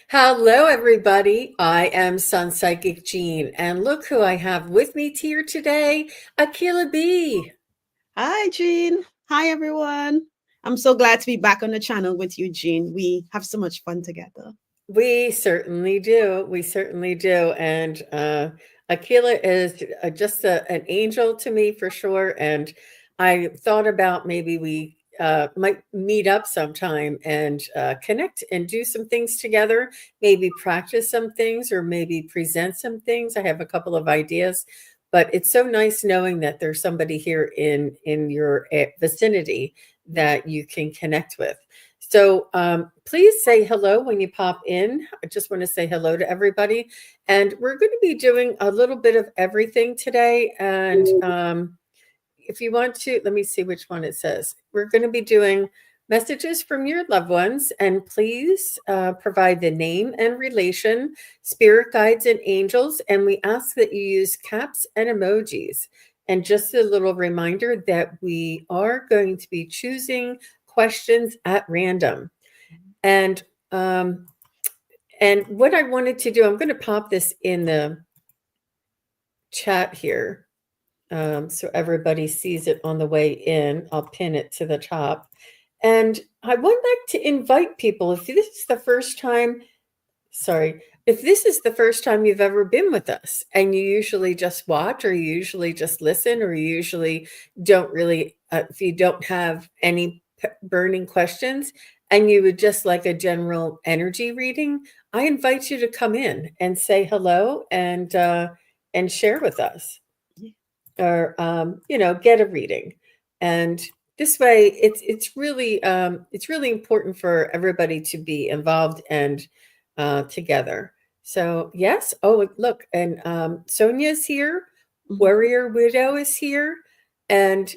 Hello, everybody. I am SunPsychic Jean, and look who I have with me here today, Akela-B. Hi, Jean. Hi, everyone. I'm so glad to be back on the channel with you, Jean. We have so much fun together. We certainly do. We certainly do. And Akela is just an angel to me for sure. And I thought about maybe we might meet up sometime and connect and do some things together, maybe practice some things or maybe present some things. I have a couple of ideas, but it's so nice knowing that there's somebody here in your vicinity that you can connect with. So please say hello when you pop in. I just want to say hello to everybody. And we're going to be doing a little bit of everything today. And if you want to, let me see which one it says. We're going to be doing messages from your loved ones. And please provide the name and relation, spirit guides, and angels. And we ask that you use caps and emojis. And just a little reminder that we are going to be choosing questions at random. And um, and what I wanted to do, I'm going to pop this in the chat here so everybody sees it on the way in. I'll pin it to the top. And I would like to invite people, if this is the first time, sorry, if this is the first time you've ever been with us and you usually just watch or you usually just listen or you usually don't really, if you don't have any burning questions and you would just like a general energy reading, I invite you to come in and say hello and share with us or get a reading. And this way it's really important for everybody to be involved and together. So yes. Oh, look, and Sonia's here, Mhm. Warrior Widow is here, and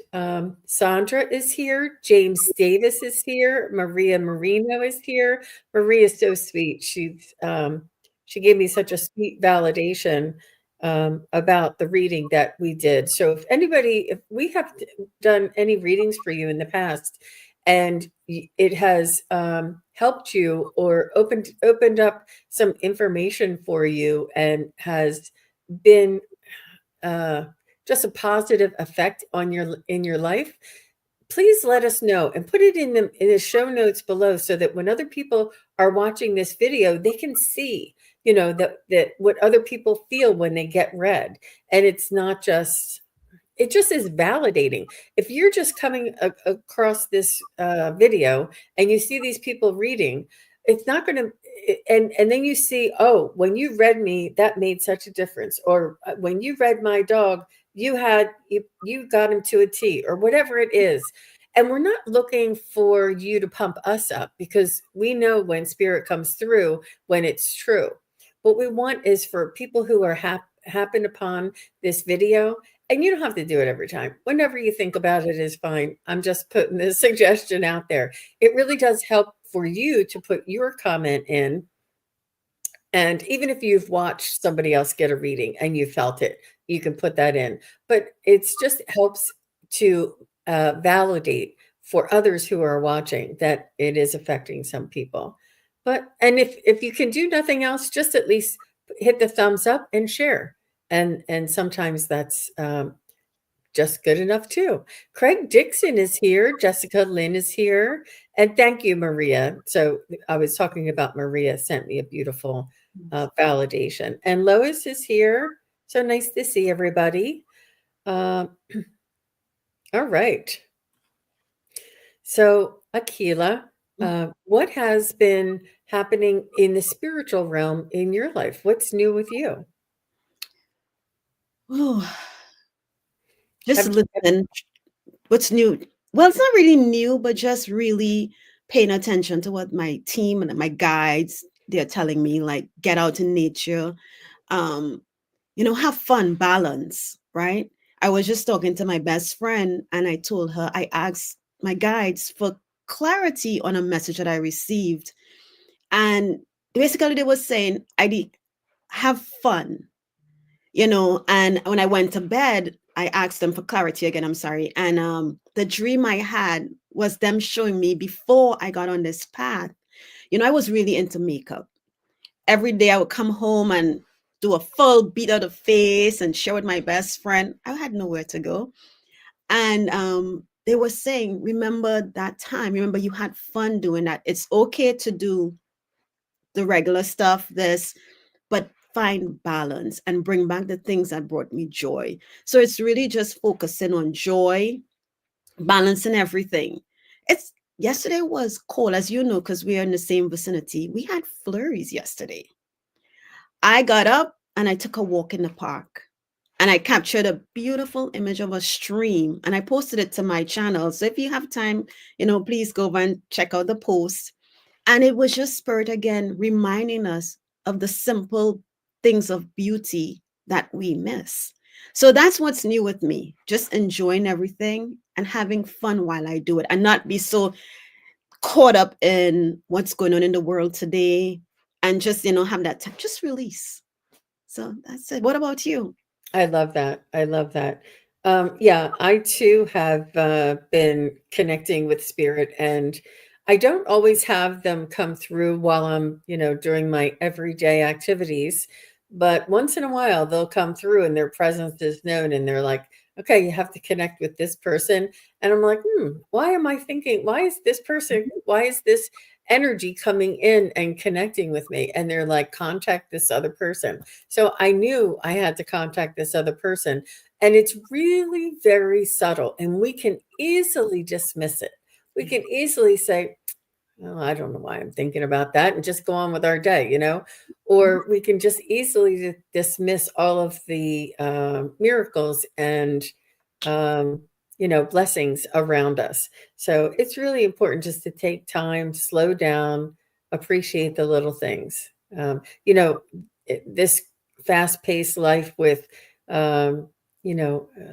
Sandra is here, James Davis is here, Maria Marino is here. Maria is so sweet. She gave me such a sweet validation about the reading that we did. So if we have done any readings for you in the past and it has helped you or opened up some information for you and has been uh, just a positive effect on your life, please let us know and put it in the show notes below so that when other people are watching this video, they can see, that what other people feel when they get read. And it's not just, it just is validating. If you're just coming across this video and you see these people reading, it's not going to, and then you see, oh, when you read me, that made such a difference. Or when you read my dog, you got him to a T or whatever it is. And we're not looking for you to pump us up because we know when spirit comes through, when it's true. What we want is for people who are happened upon this video, and you don't have to do it every time. Whenever you think about it is fine. I'm just putting this suggestion out there. It really does help for you to put your comment in. And even if you've watched somebody else get a reading and you felt it, you can put that in. But it's just helps to validate for others who are watching that it is affecting some people. But and if you can do nothing else, just at least hit the thumbs up and share. And sometimes that's just good enough too. Craig Dixon is here. Jessica Lynn is here. And thank you, Maria. So I was talking about Maria sent me a beautiful validation. And Lois is here. So nice to see everybody. Uh, all right. So, Akila, what has been happening in the spiritual realm in your life? What's new with you? Oh, just Have, listen. What's new? Well, it's not really new, but just really paying attention to what my team and my guides they're telling me, like get out in nature, um, have fun, balance, right? I was just talking to my best friend and I told her I asked my guides for clarity on a message that I received. And basically they were saying I did have fun, and when I went to bed, I asked them for clarity again, I'm sorry. And the dream I had was them showing me before I got on this path. I was really into makeup. every day I would come home and do a full beat of the face and share with my best friend. I had nowhere to go. And they were saying, remember that time, remember you had fun doing that. It's okay to do the regular stuff, this, but find balance and bring back the things that brought me joy. So it's really just focusing on joy, balancing everything. It's Yesterday was cold, as you know, because we are in the same vicinity. We had flurries yesterday. I got up and I took a walk in the park and I captured a beautiful image of a stream and I posted it to my channel. So if you have time, please go over and check out the post. And it was just Spirit again reminding us of the simple things of beauty that we miss. So that's what's new with me, just enjoying everything and having fun while I do it and not be so caught up in what's going on in the world today and just, have that time, just release. So that's it. What about you? I love that. I love that. Yeah, I too have been connecting with spirit, and I don't always have them come through while I'm, doing my everyday activities. But once in a while, they'll come through and their presence is known, and they're like, okay, you have to connect with this person. And I'm like, why am I thinking, why is this person, why is this energy coming in and connecting with me? And they're like, contact this other person. So I knew I had to contact this other person. And it's really very subtle, and we can easily dismiss it. We can easily say, oh, I don't know why I'm thinking about that, and just go on with our day. Or we can just easily dismiss all of the miracles and, blessings around us. So it's really important just to take time, slow down, appreciate the little things. This fast paced life with,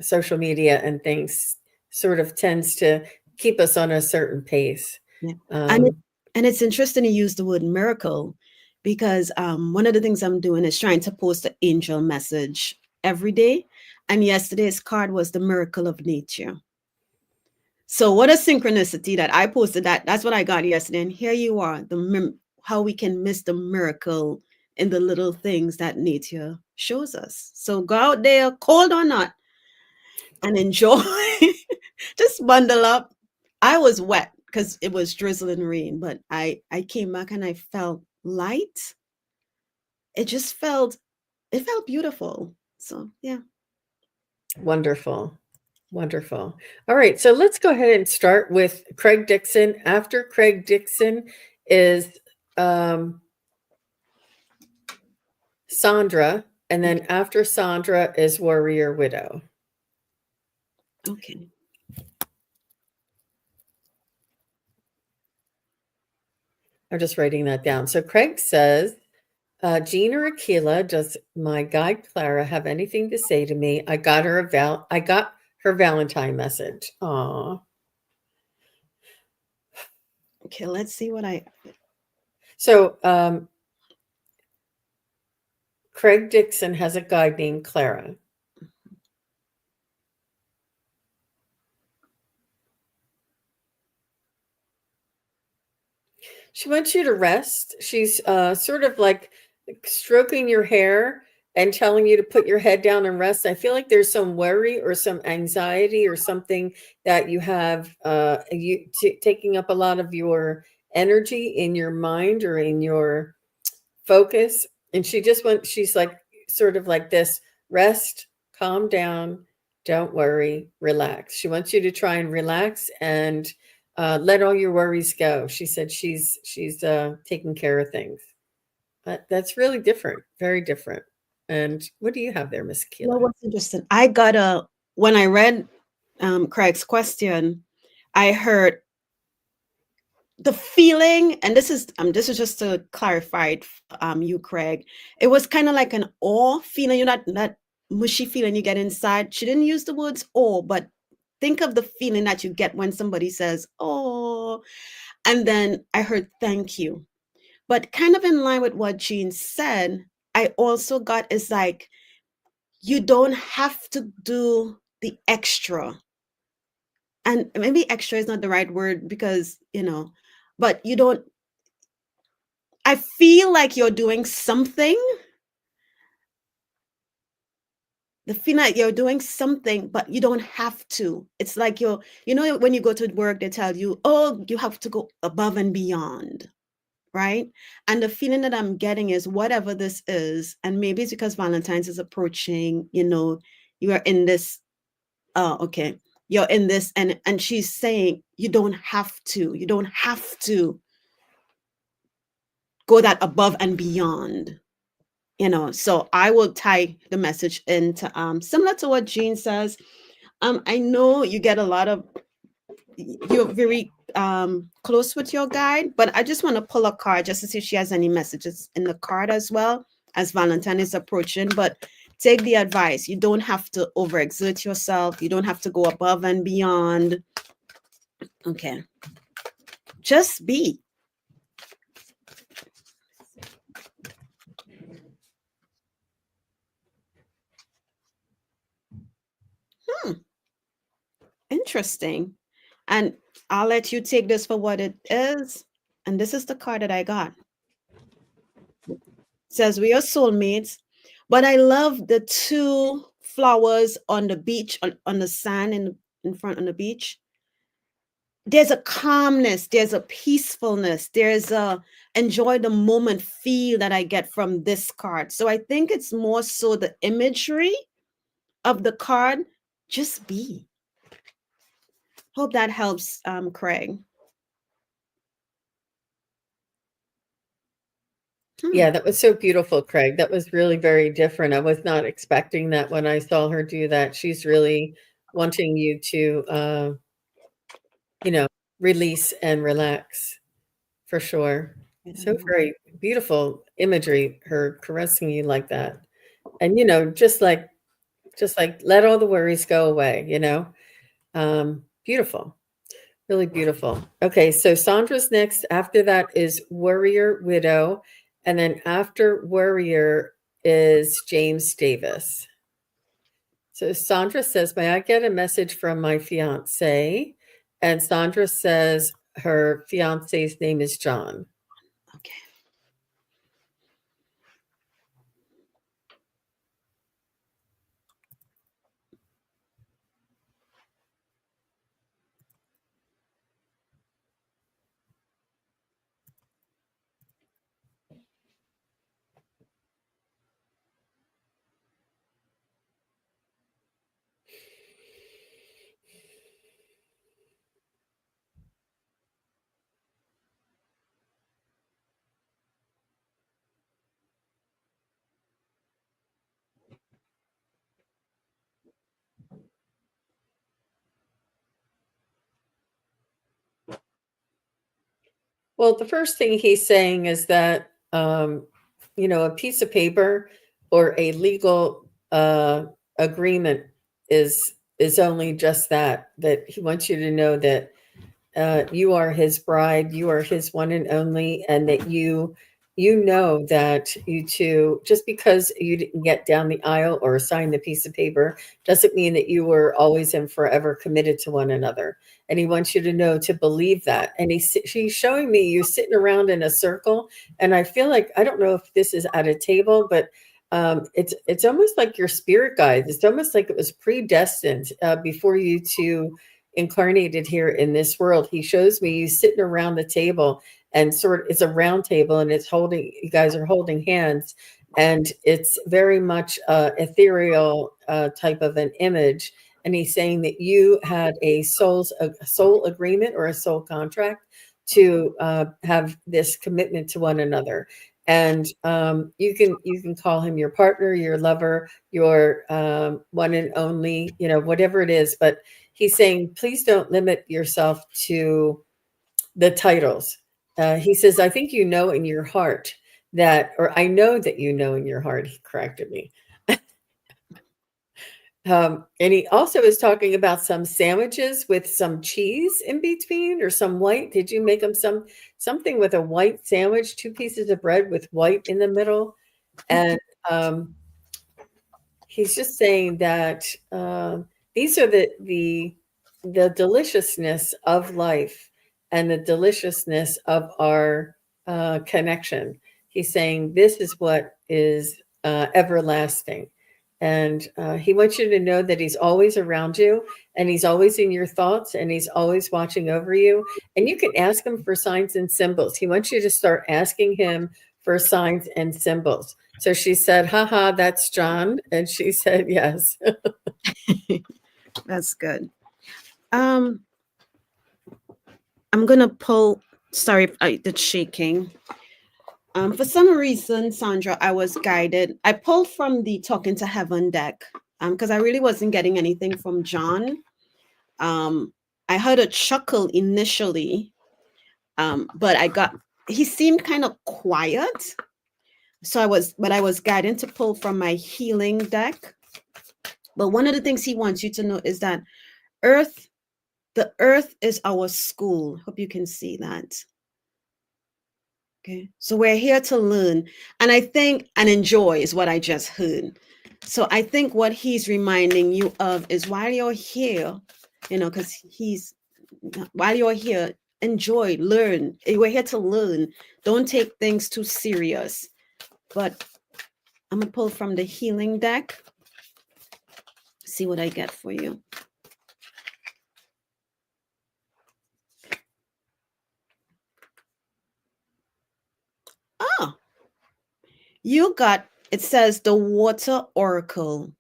social media and things sort of tends to keep us on a certain pace. Yeah. And it, Um, and it's interesting to use the word miracle because one of the things I'm doing is trying to post an angel message every day. And yesterday's card was the miracle of nature. So what a synchronicity that I posted that. That's what I got yesterday. And here you are, how we can miss the miracle in the little things that nature shows us. So go out there, cold or not, and enjoy. Just bundle up. I was wet because it was drizzling rain, but I came back and I felt light. It felt beautiful. So yeah. Wonderful. Wonderful. All right. So let's go ahead and start with Craig Dixon. After Craig Dixon is Sandra. And then after Sandra is Warrior Widow. Okay. I'm just writing that down. So Craig says, Jean or Akela, does my guide Clara have anything to say to me? I got her Valentine message. Aw. Okay, let's see what I So Craig Dixon has a guide named Clara. She wants you to rest. She's sort of like stroking your hair and telling you to put your head down and rest. I feel like there's some worry or some anxiety or something that you have taking up a lot of your energy in your mind or in your focus. And she's like sort of like this: rest, calm down, don't worry, relax. She wants you to try and relax and let all your worries go. She said she's taking care of things. That's really different, very different. And what do you have there, Miss Well, Keela? what's interesting, when I read Craig's question, I heard the feeling, and this is just to clarify it, you, Craig. It was kind of like an awe feeling, that mushy feeling you get inside. She didn't use the words awe, but think of the feeling that you get when somebody says, oh, and then I heard thank you. But kind of in line with what Jean said, I also got is like, you don't have to do the extra. And maybe extra is not the right word because, but you don't, I feel like you're doing something. The feeling like you're doing something, but you don't have to. It's like when you go to work, they tell you, oh, you have to go above and beyond, right? And the feeling that I'm getting is whatever this is, and maybe it's because Valentine's is approaching, you are in this, okay, you're in this, and she's saying you don't have to go that above and beyond. So I will tie the message into similar to what Jean says. I know you're very close with your guide, but I just want to pull a card just to see if she has any messages in the card as well, as Valentine is approaching. But take the advice. You don't have to overexert yourself. You don't have to go above and beyond. Okay. Just be. Interesting. And I'll let you take this for what it is. And this is the card that I got. It says we are soulmates, but I love the two flowers on the beach, on the sand in front on the beach. There's a calmness, there's a peacefulness, there's a enjoy the moment feel that I get from this card. So I think it's more so the imagery of the card. Just be. Hope that helps, Craig. Yeah, that was so beautiful, Craig. That was really very different. I was not expecting that when I saw her do that. She's really wanting you to, release and relax for sure. So very beautiful imagery, her caressing you like that. And, just like let all the worries go away. Beautiful. Really beautiful. Okay, so Sandra's next. After that is Warrior Widow. And then after Warrior is James Davis. So Sandra says, may I get a message from my fiance? And Sandra says her fiance's name is John. Okay. Well, the first thing he's saying is that, a piece of paper or a legal agreement is only just that he wants you to know that you are his bride, you are his one and only, and that you know that you two, just because you didn't get down the aisle or sign the piece of paper, doesn't mean that you were always and forever committed to one another. And he wants you to know, to believe that. And she's showing me you sitting around in a circle, and I feel like, I don't know if this is at a table, but it's almost like your spirit guides. It's almost like it was predestined before you two incarnated here in this world. He shows me you sitting around the table, and it's a round table, and you guys are holding hands, and it's very much ethereal type of an image. And he's saying that you had a soul agreement or a soul contract to have this commitment to one another. And you can call him your partner, your lover, your one and only, whatever it is. But he's saying, please don't limit yourself to the titles. He says, I think you know in your heart that, or I know that you know in your heart, he corrected me. And he also is talking about some sandwiches with some cheese in between, or some white. Did you make him something with a white sandwich, 2 pieces of bread with white in the middle? And he's just saying that these are the deliciousness of life and the deliciousness of our connection. He's saying this is what is everlasting. And he wants you to know that he's always around you and he's always in your thoughts and he's always watching over you. And you can ask him for signs and symbols. He wants you to start asking him for signs and symbols. So she said, haha, that's John. And she said, yes. That's good. I'm gonna pull. Sorry, I did shaking. For some reason, Sandra, I was guided. I pulled from the Talking to Heaven deck because I really wasn't getting anything from John. Um, I heard a chuckle initially, but he seemed kind of quiet. So I was guided to pull from my healing deck. But one of the things he wants you to know is that Earth, the Earth is our school. Hope you can see that. Okay. So we're here to learn. And I think and enjoy is what I just heard. So I think what he's reminding you of is while you're here, because while you're here, enjoy, learn. We're here to learn. Don't take things too serious. But I'm going to pull from the healing deck. See what I get for you. Oh, it says the Water Oracle.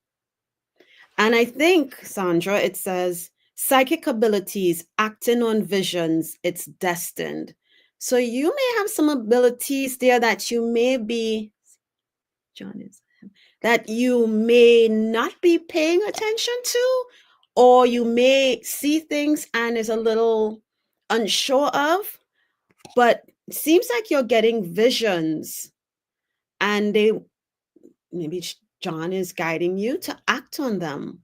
And I think, Sandra, it says psychic abilities, acting on visions, it's destined. So you may have some abilities there that you may be, John is, that you may not be paying attention to, or you may see things and is a little unsure of, but it seems like you're getting visions and maybe John is guiding you to act on them.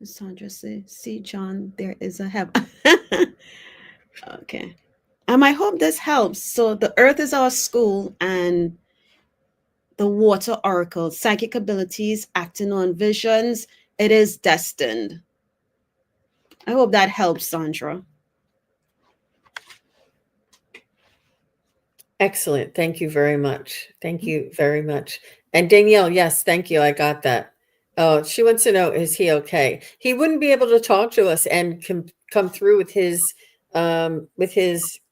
Sandra say, see, John, there is a heaven. Okay. I hope this helps. So the Earth is our school, and the Water Oracle, psychic abilities, acting on visions, it is destined. I hope that helps, Sandra. Excellent. Thank you very much. Thank you very much. And Danielle, yes, thank you. I got that. Oh, she wants to know, is he okay? He wouldn't be able to talk to us and come through with his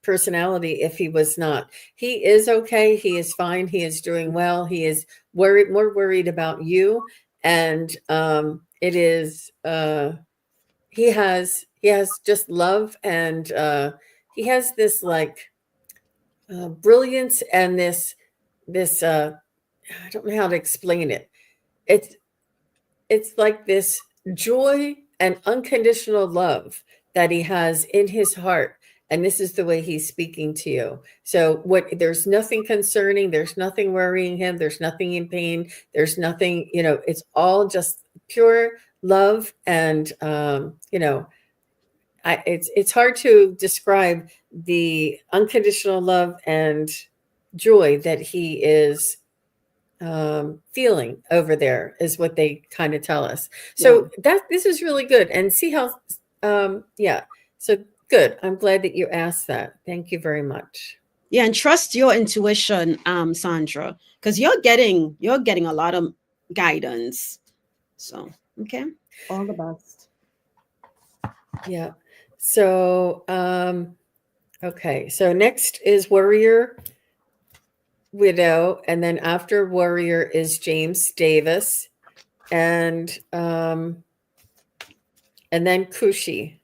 personality if he was not. He is okay. He is fine. He is doing well. He is more worried about you. And it is he has just love and he has this like brilliance and this I don't know how to explain it. It's it's like this joy and unconditional love that he has in his heart, and this is the way he's speaking to you. So what there's nothing concerning, there's nothing worrying him, there's nothing in pain, there's nothing, it's all just pure love and it's hard to describe the unconditional love and joy that he is feeling over there is what they kind of tell us. So this is really good. And see how, yeah. So good. I'm glad that you asked that. Thank you very much. Yeah, and trust your intuition, Sandra, because you're getting a lot of guidance. So okay, all the best. Yeah. So okay. So next is Warrior Widow, and then after Warrior is James Davis, and then Kushi.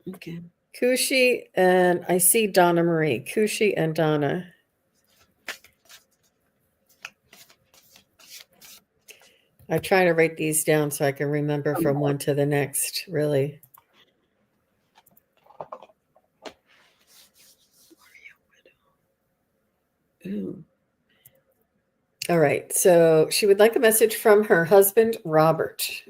Okay. Kushi, and I see Donna Marie. Kushi and Donna. I try to write these down so I can remember from one to the next, really. Ooh. All right. So she would like a message from her husband, Robert.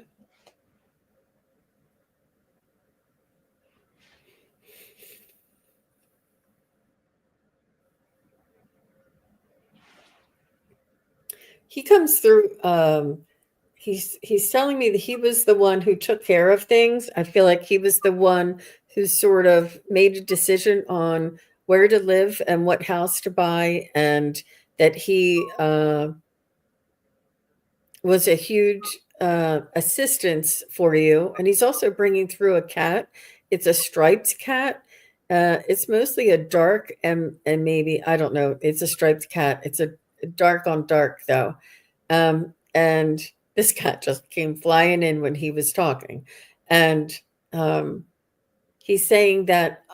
He comes through. he's telling me that he was the one who took care of things. I feel like he was the one who sort of made a decision on where to live and what house to buy, and that he was a huge assistance for you. And he's also bringing through a cat. It's a striped cat. It's mostly a dark and maybe I don't know. It's a striped cat. It's a dark on dark though. And this cat just came flying in when he was talking, and um, he's saying that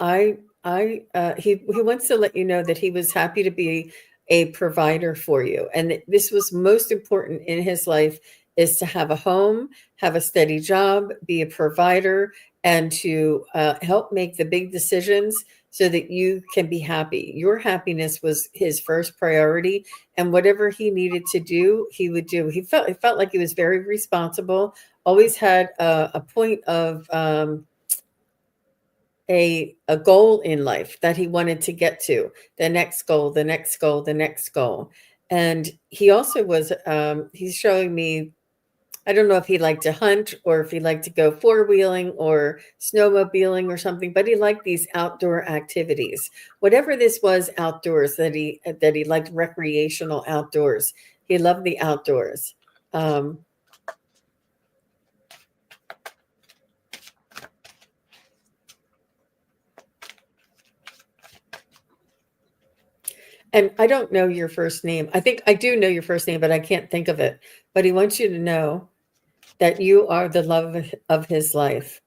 he wants to let you know that he was happy to be a provider for you, and that this was most important in his life is to have a home, have a steady job, be a provider, and to help make the big decisions so that you can be happy. Your happiness was his first priority, and whatever he needed to do, he would do. He felt like he was very responsible. Always had a point of a goal in life that he wanted to get to, the next goal, the next goal, the next goal. And he also was he's showing me, I don't know if he liked to hunt or if he liked to go four-wheeling or snowmobiling or something, but he liked these outdoor activities. Whatever this was outdoors, that he liked recreational outdoors. He loved the outdoors. Um, And I don't know your first name. I think I do know your first name, but I can't think of it. But he wants you to know that you are the love of his life,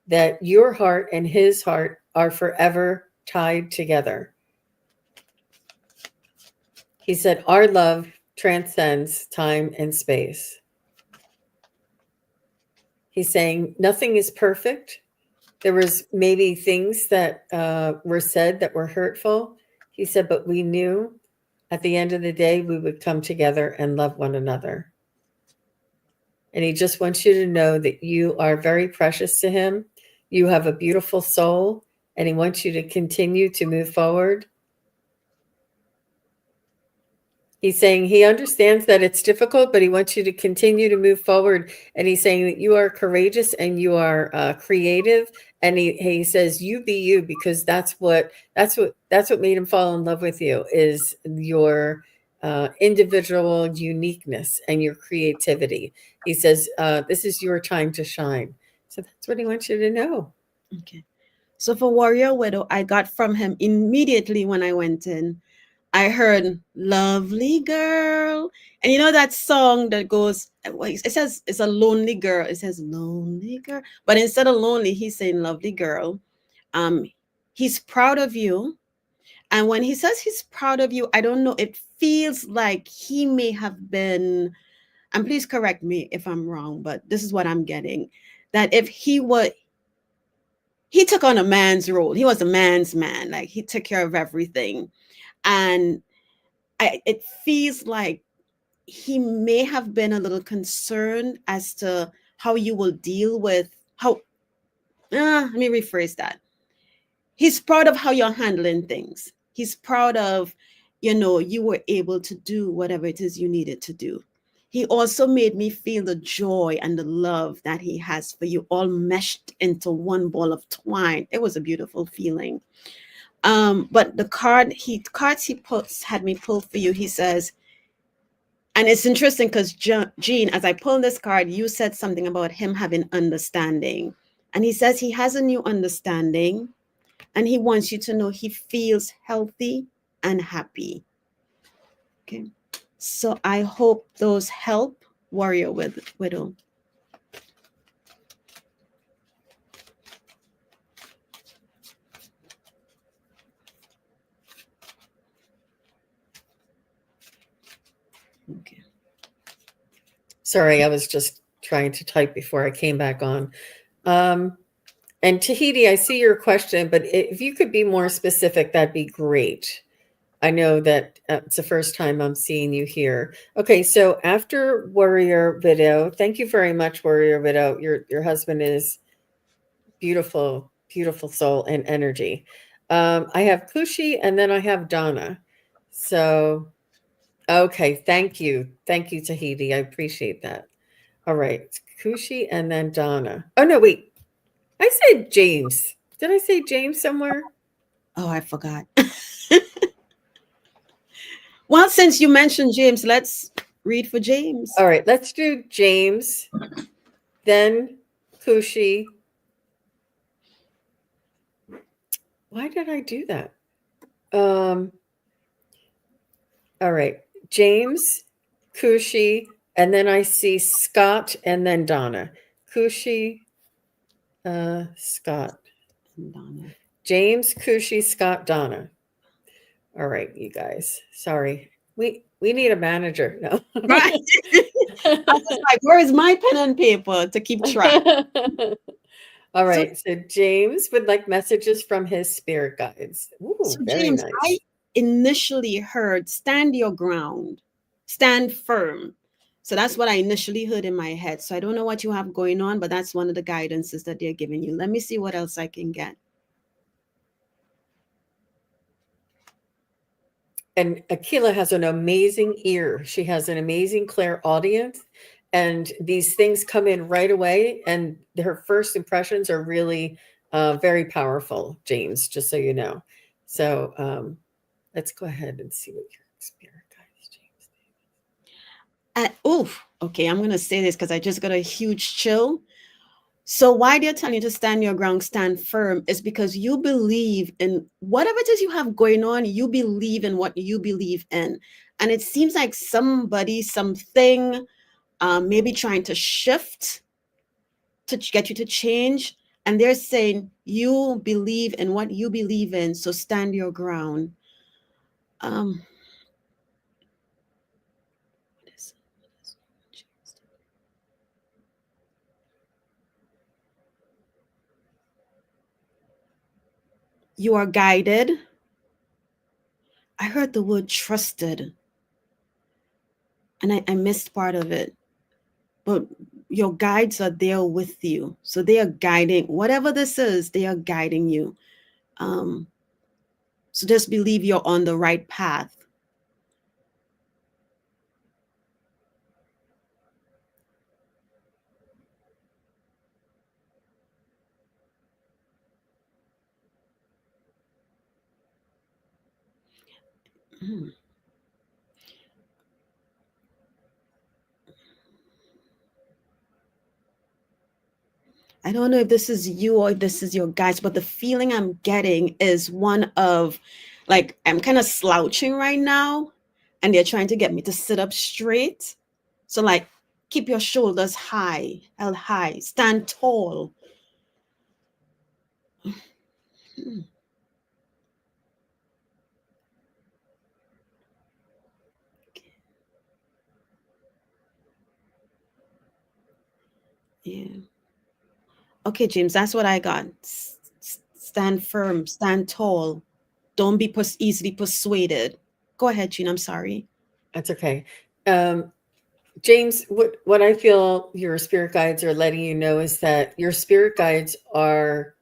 that your heart and his heart are forever tied together. He said, our love transcends time and space. He's saying nothing is perfect. There was maybe things that were said that were hurtful. He said, but we knew at the end of the day, we would come together and love one another. And he just wants you to know that you are very precious to him. You have a beautiful soul, and he wants you to continue to move forward. He's saying he understands that it's difficult, but he wants you to continue to move forward. And he's saying that you are courageous and you are creative. And he says, you be you, because that's what made him fall in love with you, is your individual uniqueness and your creativity. He says, this is your time to shine. So that's what he wants you to know. Okay. So for Warrior Widow, I got from him immediately when I went in. I heard "Lovely Girl," and you know that song that goes. It says it's a lonely girl. It says "Lonely Girl," but instead of lonely, he's saying "Lovely Girl." Um, he's proud of you, and when he says he's proud of you, I don't know. It feels like he may have been. And please correct me if I'm wrong, but this is what I'm getting. That if he took on a man's role. He was a man's man. Like he took care of everything, and it feels like he may have been a little concerned as to how you will deal with how. Let me rephrase that. He's proud of how you're handling things. He's proud of, you were able to do whatever it is you needed to do. He also made me feel the joy and the love that he has for you, all meshed into one ball of twine. It was a beautiful feeling. But the cards he puts had me pull for you. He says, and it's interesting because Jean, as I pull this card, you said something about him having understanding. And he says he has a new understanding, and he wants you to know he feels healthy and happy. Okay. So I hope those help, Warrior Widow. Okay. Sorry, I was just trying to type before I came back on. And Tahiti, I see your question, but if you could be more specific, that'd be great. I know that it's the first time I'm seeing you here. Okay, so after Warrior Widow, thank you very much, Warrior Widow. Your husband is beautiful, beautiful soul and energy. I have Kushi, and then I have Donna. So, okay, thank you, Tahiti. I appreciate that. All right. It's Kushi and then Donna. Oh, no, wait. I said James. Did I say James somewhere? Oh, I forgot. Well, since you mentioned James, let's read for James. All right. Let's do James, then Kushi. Why did I do that? Um, all right. James, Kushi, and then I see Scott and then Donna. Kushi, Scott. Donna. James, Kushi, Scott, Donna. All right, you guys. Sorry. We need a manager. No. Right. I was like, where is my pen and paper to keep track? All So, right. So James would like messages from his spirit guides. Ooh, so very James, I nice. initially heard stand your ground, stand firm. So that's what I initially heard in my head. So I don't know what you have going on, but that's one of the guidances that they're giving you. Let me see what else I can get. And Akela has an amazing ear. She has an amazing clairaudience. And these things come in right away. And her first impressions are really very powerful, James, just so you know. So let's go ahead and see what your spirit guides, James. Okay, I'm going to say this because I just got a huge chill. So why they're telling you to stand your ground, stand firm, is because you believe in whatever it is you have going on. You believe in what you believe in, and it seems like somebody, something, maybe trying to shift to get you to change. And they're saying you believe in what you believe in, so stand your ground. Um, you are guided. I heard the word trusted, and I missed part of it. But your guides are there with you. So they are guiding, whatever this is, they are guiding you. Um, so just believe you're on the right path. Hmm. I don't know if this is you or if this is your guides, but the feeling I'm getting is one of like, I'm kind of slouching right now, and they're trying to get me to sit up straight. So, like, keep your shoulders high, held high, stand tall. Hmm. Yeah. Okay, James, that's what I got. Stand firm, stand tall. Don't be easily persuaded. Go ahead, Jean. I'm sorry. That's okay. Um, James, what I feel your spirit guides are letting you know is that your spirit guides are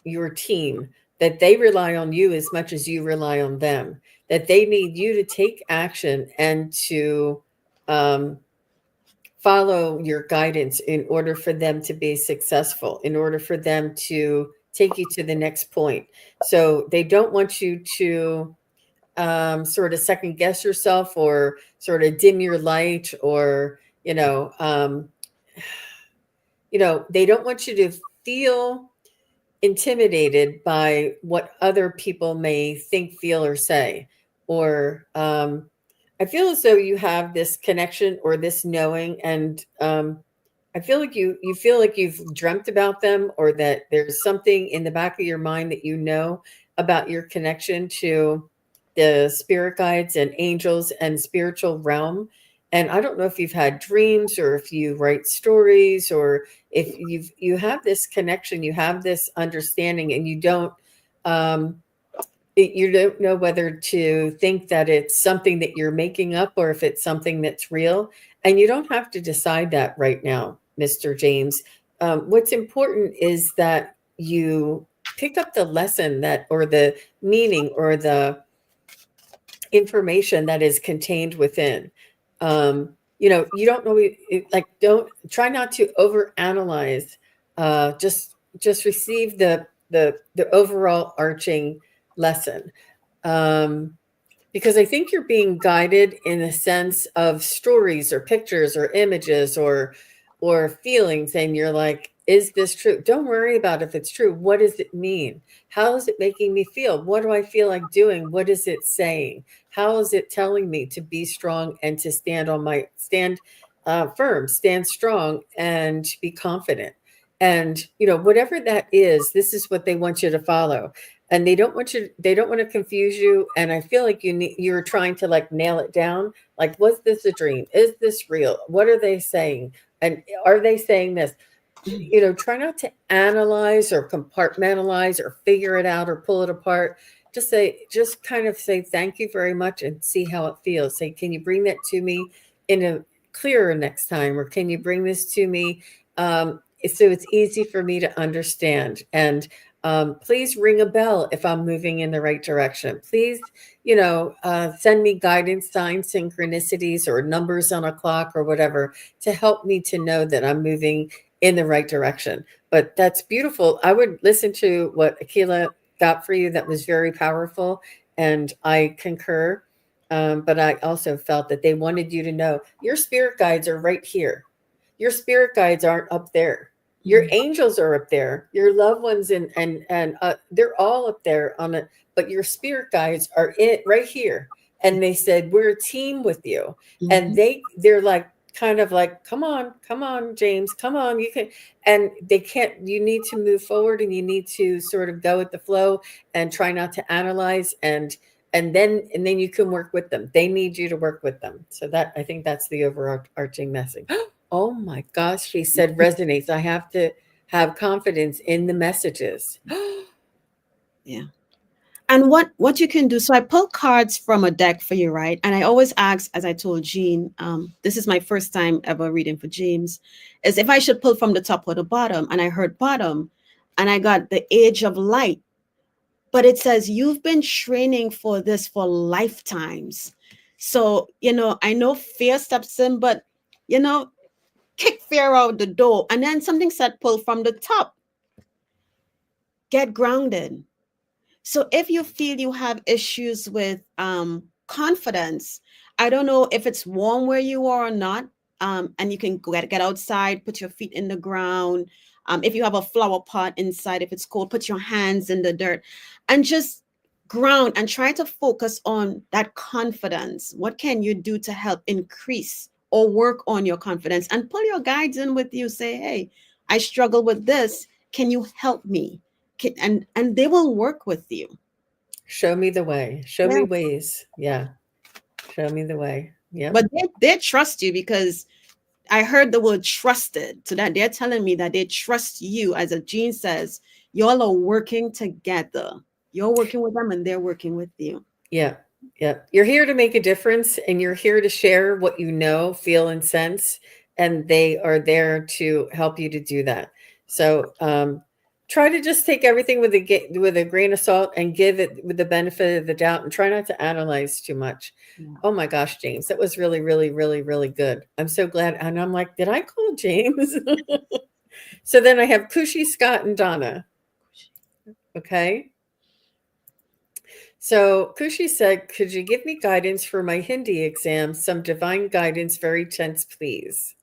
your team, that they rely on you as much as you rely on them, that they need you to take action and to um, follow your guidance in order for them to be successful, in order for them to take you to the next point. So they don't want you to sort of second guess yourself or sort of dim your light or, they don't want you to feel intimidated by what other people may think, feel, or say. Or I feel as though you have this connection or this knowing, and I feel like you feel like you've dreamt about them, or that there's something in the back of your mind that you know about your connection to the spirit guides and angels and spiritual realm. And I don't know if you've had dreams or if you write stories or if you have this connection, you have this understanding, and um, you don't know whether to think that it's something that you're making up or if it's something that's real. And you don't have to decide that right now, Mr. James. What's important is that you pick up the lesson that, or the meaning, or the information that is contained within. Um, you don't know, like, don't try not to overanalyze. Just receive the overall arching lesson. Um, because I think you're being guided in the sense of stories or pictures or images or feelings, and you're like, is this true? Don't worry about if it's true. What does it mean? How is it making me feel? What do I feel like doing? What is it saying? How is it telling me to be strong and to stand firm, stand strong, and be confident? And whatever that is, this is what they want you to follow, and they don't want to confuse you. And I feel like you're trying to like nail it down. Like, was this a dream? Is this real? What are they saying? And are they saying this? Try not to analyze or compartmentalize or figure it out or pull it apart. Just kind of say thank you very much and see how it feels. Say, can you bring that to me in a clearer next time? Or can you bring this to me so it's easy for me to understand? And please ring a bell if I'm moving in the right direction. Please, send me guidance, signs, synchronicities, or numbers on a clock or whatever to help me to know that I'm moving in the right direction. But that's beautiful. I would listen to what Akela got for you. That was very powerful. And I concur. But I also felt that they wanted you to know your spirit guides are right here. Your spirit guides aren't up there. Your angels are up there. Your loved ones and they're all up there on it. But your spirit guides are right here. And they said, we're a team with you. And they're like, kind of like, come on, James, come on, you can. And they can't. You need to move forward, and you need to sort of go with the flow and try not to analyze, and then you can work with them. They need you to work with them. So that, I think that's the overarching message. Oh my gosh, she said resonates. I have to have confidence in the messages. Yeah. And what you can do, so I pull cards from a deck for you, right? And I always ask, as I told Jean, this is my first time ever reading for James, is if I should pull from the top or the bottom. And I heard bottom, and I got the Age of Light. But it says you've been training for this for lifetimes. So, I know fear steps in, but, kick fear out the door. And then something said pull from the top, get grounded. So if you feel you have issues with confidence, I don't know if it's warm where you are or not, and you can get outside, put your feet in the ground. If you have a flower pot inside, if it's cold, put your hands in the dirt and just ground and try to focus on that confidence. What can you do to help increase or work on your confidence? And pull your guides in with you. Say, hey, I struggle with this. Can you help me? And they will work with you. Show me the way. Show Yeah. me ways. Yeah. Show me the way. Yeah. But they trust you because I heard the word trusted. So that they're telling me that they trust you. As a Jean says, y'all are working together. You're working with them and they're working with you. Yeah. Yeah. You're here to make a difference, and you're here to share what you know, feel, and sense. And they are there to help you to do that. So try to just take everything with a grain of salt and give it with the benefit of the doubt, and try not to analyze too much. Yeah. Oh my gosh, James, that was really, really, really, really good. I'm so glad. And I'm like, did I call James? So then I have Kushi, Scott, and Donna. Okay. So Kushi said, could you give me guidance for my Hindi exam? Some divine guidance, very tense, please.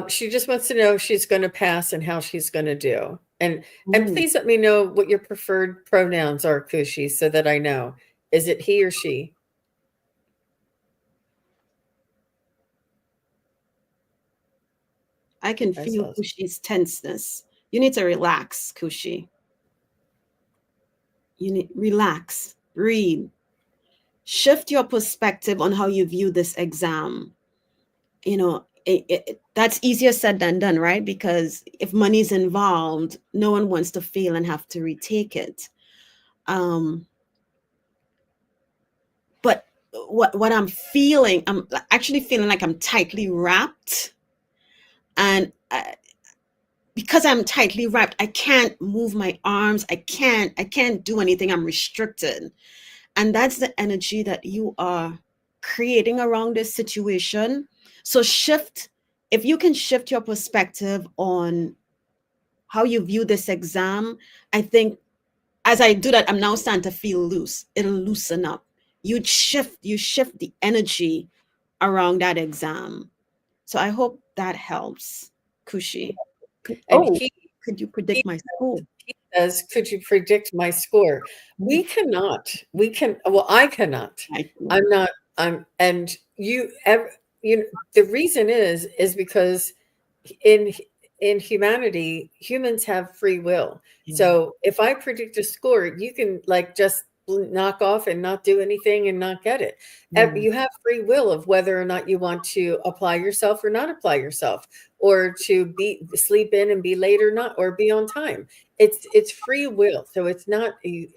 She just wants to know if she's going to pass and how she's going to do. And please let me know what your preferred pronouns are, Kushi, so that I know. Is it he or she? I can feel Kushi's tenseness. You need to relax, Kushi. You need relax, breathe, shift your perspective on how you view this exam. That's easier said than done, right? Because if money's involved, no one wants to fail and have to retake it. But what I'm feeling, I'm actually feeling like I'm tightly wrapped, and because I'm tightly wrapped, I can't move my arms. I can't do anything. I'm restricted. And that's the energy that you are creating around this situation. So shift, if you can shift your perspective on how you view this exam, I think as I do that, I'm now starting to feel loose. It'll loosen up. You shift the energy around that exam. So I hope that helps, Kushi. And Oh, could you he predict my score? he says, "Could you predict my score?" We cannot. We can. Well, I cannot. I I'm not. And you know, the reason is because in in humanity, humans have free will. yeah, So if I predict a score, you can like just knock off and not do anything and not get it. yeah. You have free will of whether or not you want to apply yourself or not apply yourself, or to be sleep in and be late or not, or be on time. It's free will. So it's not a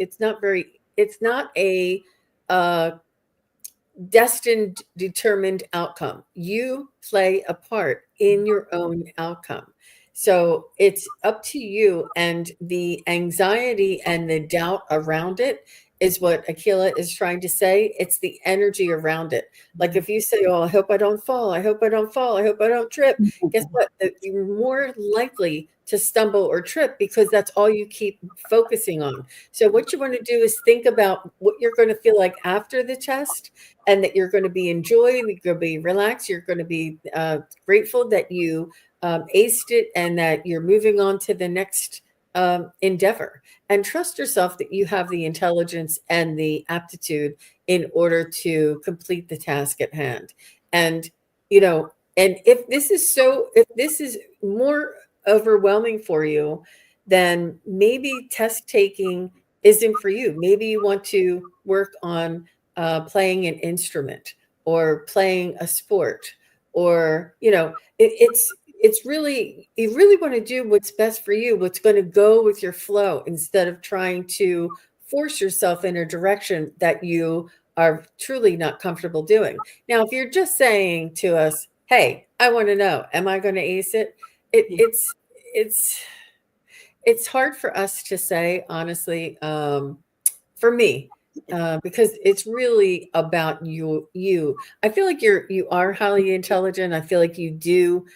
destined, determined outcome. You play a part in your own outcome. So it's up to you. And the anxiety and the doubt around it is what Akila is trying to say. It's the energy around it. Like if you say, "Oh, I hope I don't fall. I hope I don't fall. I hope I don't trip." Guess what? You're more likely to stumble or trip because that's all you keep focusing on. So what you want to do is think about what you're going to feel like after the test, and that you're going to be enjoying, you're going to be relaxed, you're going to be grateful that you aced it, and that you're moving on to the next endeavor. And trust yourself that you have the intelligence and the aptitude in order to complete the task at hand. And, you know, and if this is more overwhelming for you, then maybe test taking isn't for you. Maybe you want to work on playing an instrument, or playing a sport, or it's really, you really want to do what's best for you, what's going to go with your flow, instead of trying to force yourself in a direction that you are truly not comfortable doing. Now, if you're just saying to us, "Hey, I want to know, am I going to ace it?" it Yeah. it's it's hard for us to say, honestly, for me, because it's really about you. I feel like you are highly intelligent. I feel like you do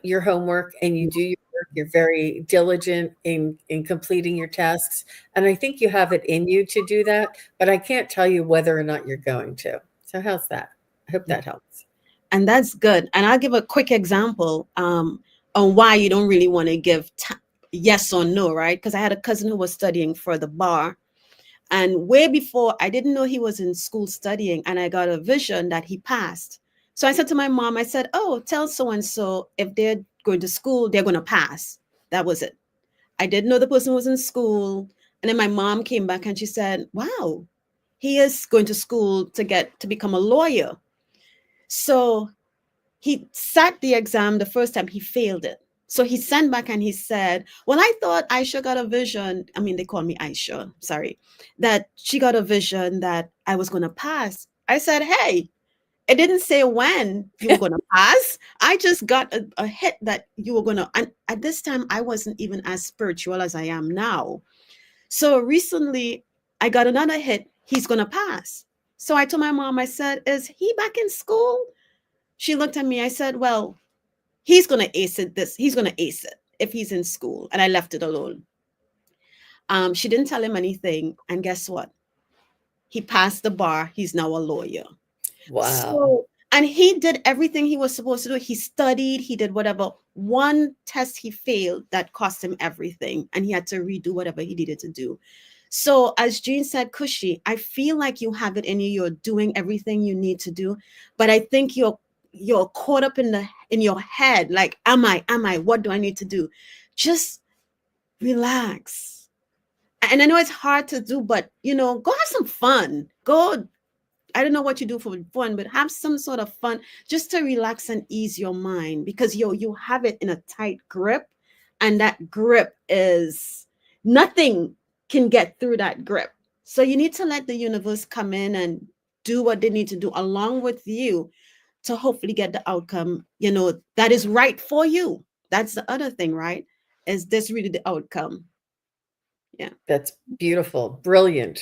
your homework, and you do your work. You're very diligent in completing your tasks, and I think you have it in you to do that. But I can't tell you whether or not you're going to. So how's that? I hope that helps. And that's good. And I'll give a quick example on why you don't really want to give yes or no, right? Because I had a cousin who was studying for the bar. And way before, I didn't know he was in school studying, and I got a vision that he passed. So I said to my mom, I said, "Oh, tell so and so if they're going to school, they're going to pass." That was it. I didn't know the person was in school. And then my mom came back and she said, "Wow, he is going to school to become a lawyer." So he sat the exam the first time, he failed it. So he sent back and he said, "Well, I thought Aisha got a vision." I mean, they call me Aisha, sorry, that she got a vision that I was going to pass. I said, "Hey, it didn't say when you were going to pass. I just got a hit that you were going to." And at this time, I wasn't even as spiritual as I am now. So recently, I got another hit. He's going to pass. So I told my mom, I said, "Is he back in school?" She looked at me. I said, "Well, he's going to ace it. He's going to ace it if he's in school." And I left it alone. She didn't tell him anything. And guess what? He passed the bar. He's now a lawyer. Wow. So, and he did everything he was supposed to do. He studied, he did whatever. One test he failed that cost him everything, and he had to redo whatever he needed to do. So, as Jean said, Cushy, I feel like you have it in you. You're doing everything you need to do, but I think you're caught up in your head. Like, am I? What do I need to do? Just relax. And I know it's hard to do, but go have some fun. Go, I don't know what you do for fun, but have some sort of fun just to relax and ease your mind, because you have it in a tight grip, and that grip is nothing can get through that grip. So you need to let the universe come in and do what they need to do along with you to hopefully get the outcome, that is right for you. That's the other thing, right? Is this really the outcome? Yeah. That's beautiful. Brilliant.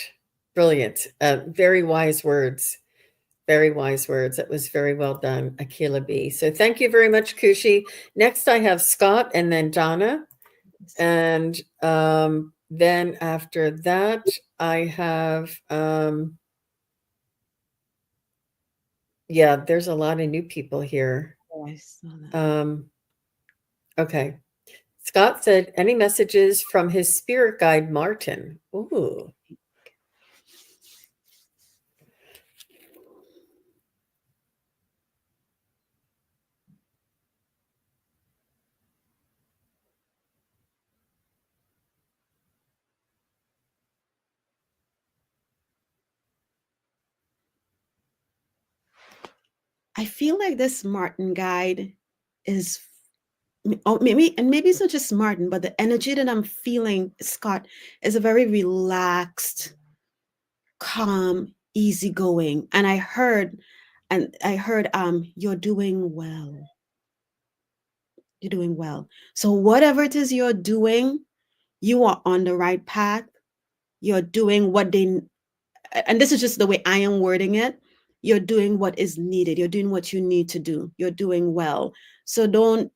Brilliant. Very wise words. Very wise words. That was very well done, Akela-B. So thank you very much, Kushi. Next, I have Scott and then Donna. And then after that, I have, yeah, there's a lot of new people here. Oh, I saw that. Okay. Scott said, any messages from his spirit guide, Martin? Ooh. I feel like this Martin guide is, oh, maybe it's not just Martin, but the energy that I'm feeling, Scott, is a very relaxed, calm, easygoing. And I heard, you're doing well. You're doing well. So whatever it is you're doing, you are on the right path. You're doing what they, and this is just the way I am wording it. You're doing what is needed. You're doing what you need to do. You're doing well. So don't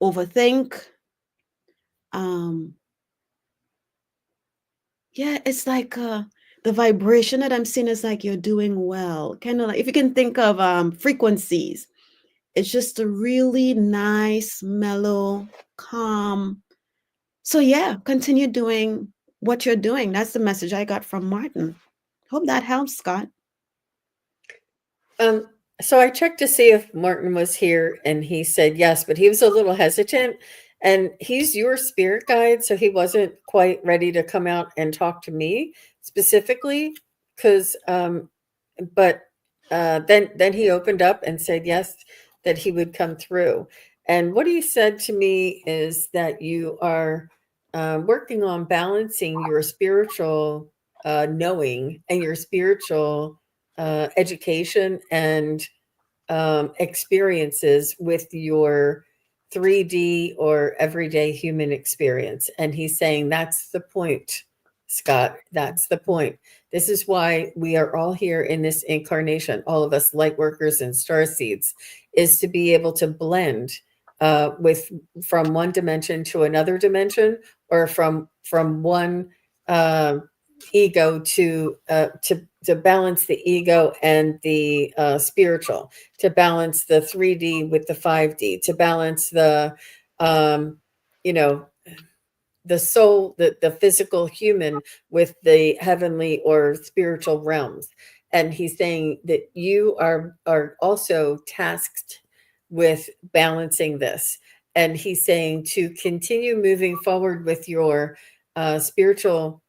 overthink. Um, yeah, it's like the vibration that I'm seeing is like you're doing well. Kind of like if you can think of frequencies, it's just a really nice, mellow, calm. So yeah, continue doing what you're doing. That's the message I got from Martin. Hope that helps, Scott. Um, so I checked to see if Martin was here, and he said yes, but he was a little hesitant. And he's your spirit guide, so he wasn't quite ready to come out and talk to me specifically. Because, but then he opened up and said yes, that he would come through. And what he said to me is that you are working on balancing your spiritual knowing and your spiritual education and experiences with your 3D or everyday human experience. And he's saying that's the point, Scott. That's the point. This is why we are all here in this incarnation, all of us light workers and star seeds, is to be able to blend with from one dimension to another dimension, or from one ego to balance the ego and the spiritual, to balance the 3D with the 5D, to balance the you know the soul, the physical human with the heavenly or spiritual realms. And he's saying that you are also tasked with balancing this. And he's saying to continue moving forward with your spiritual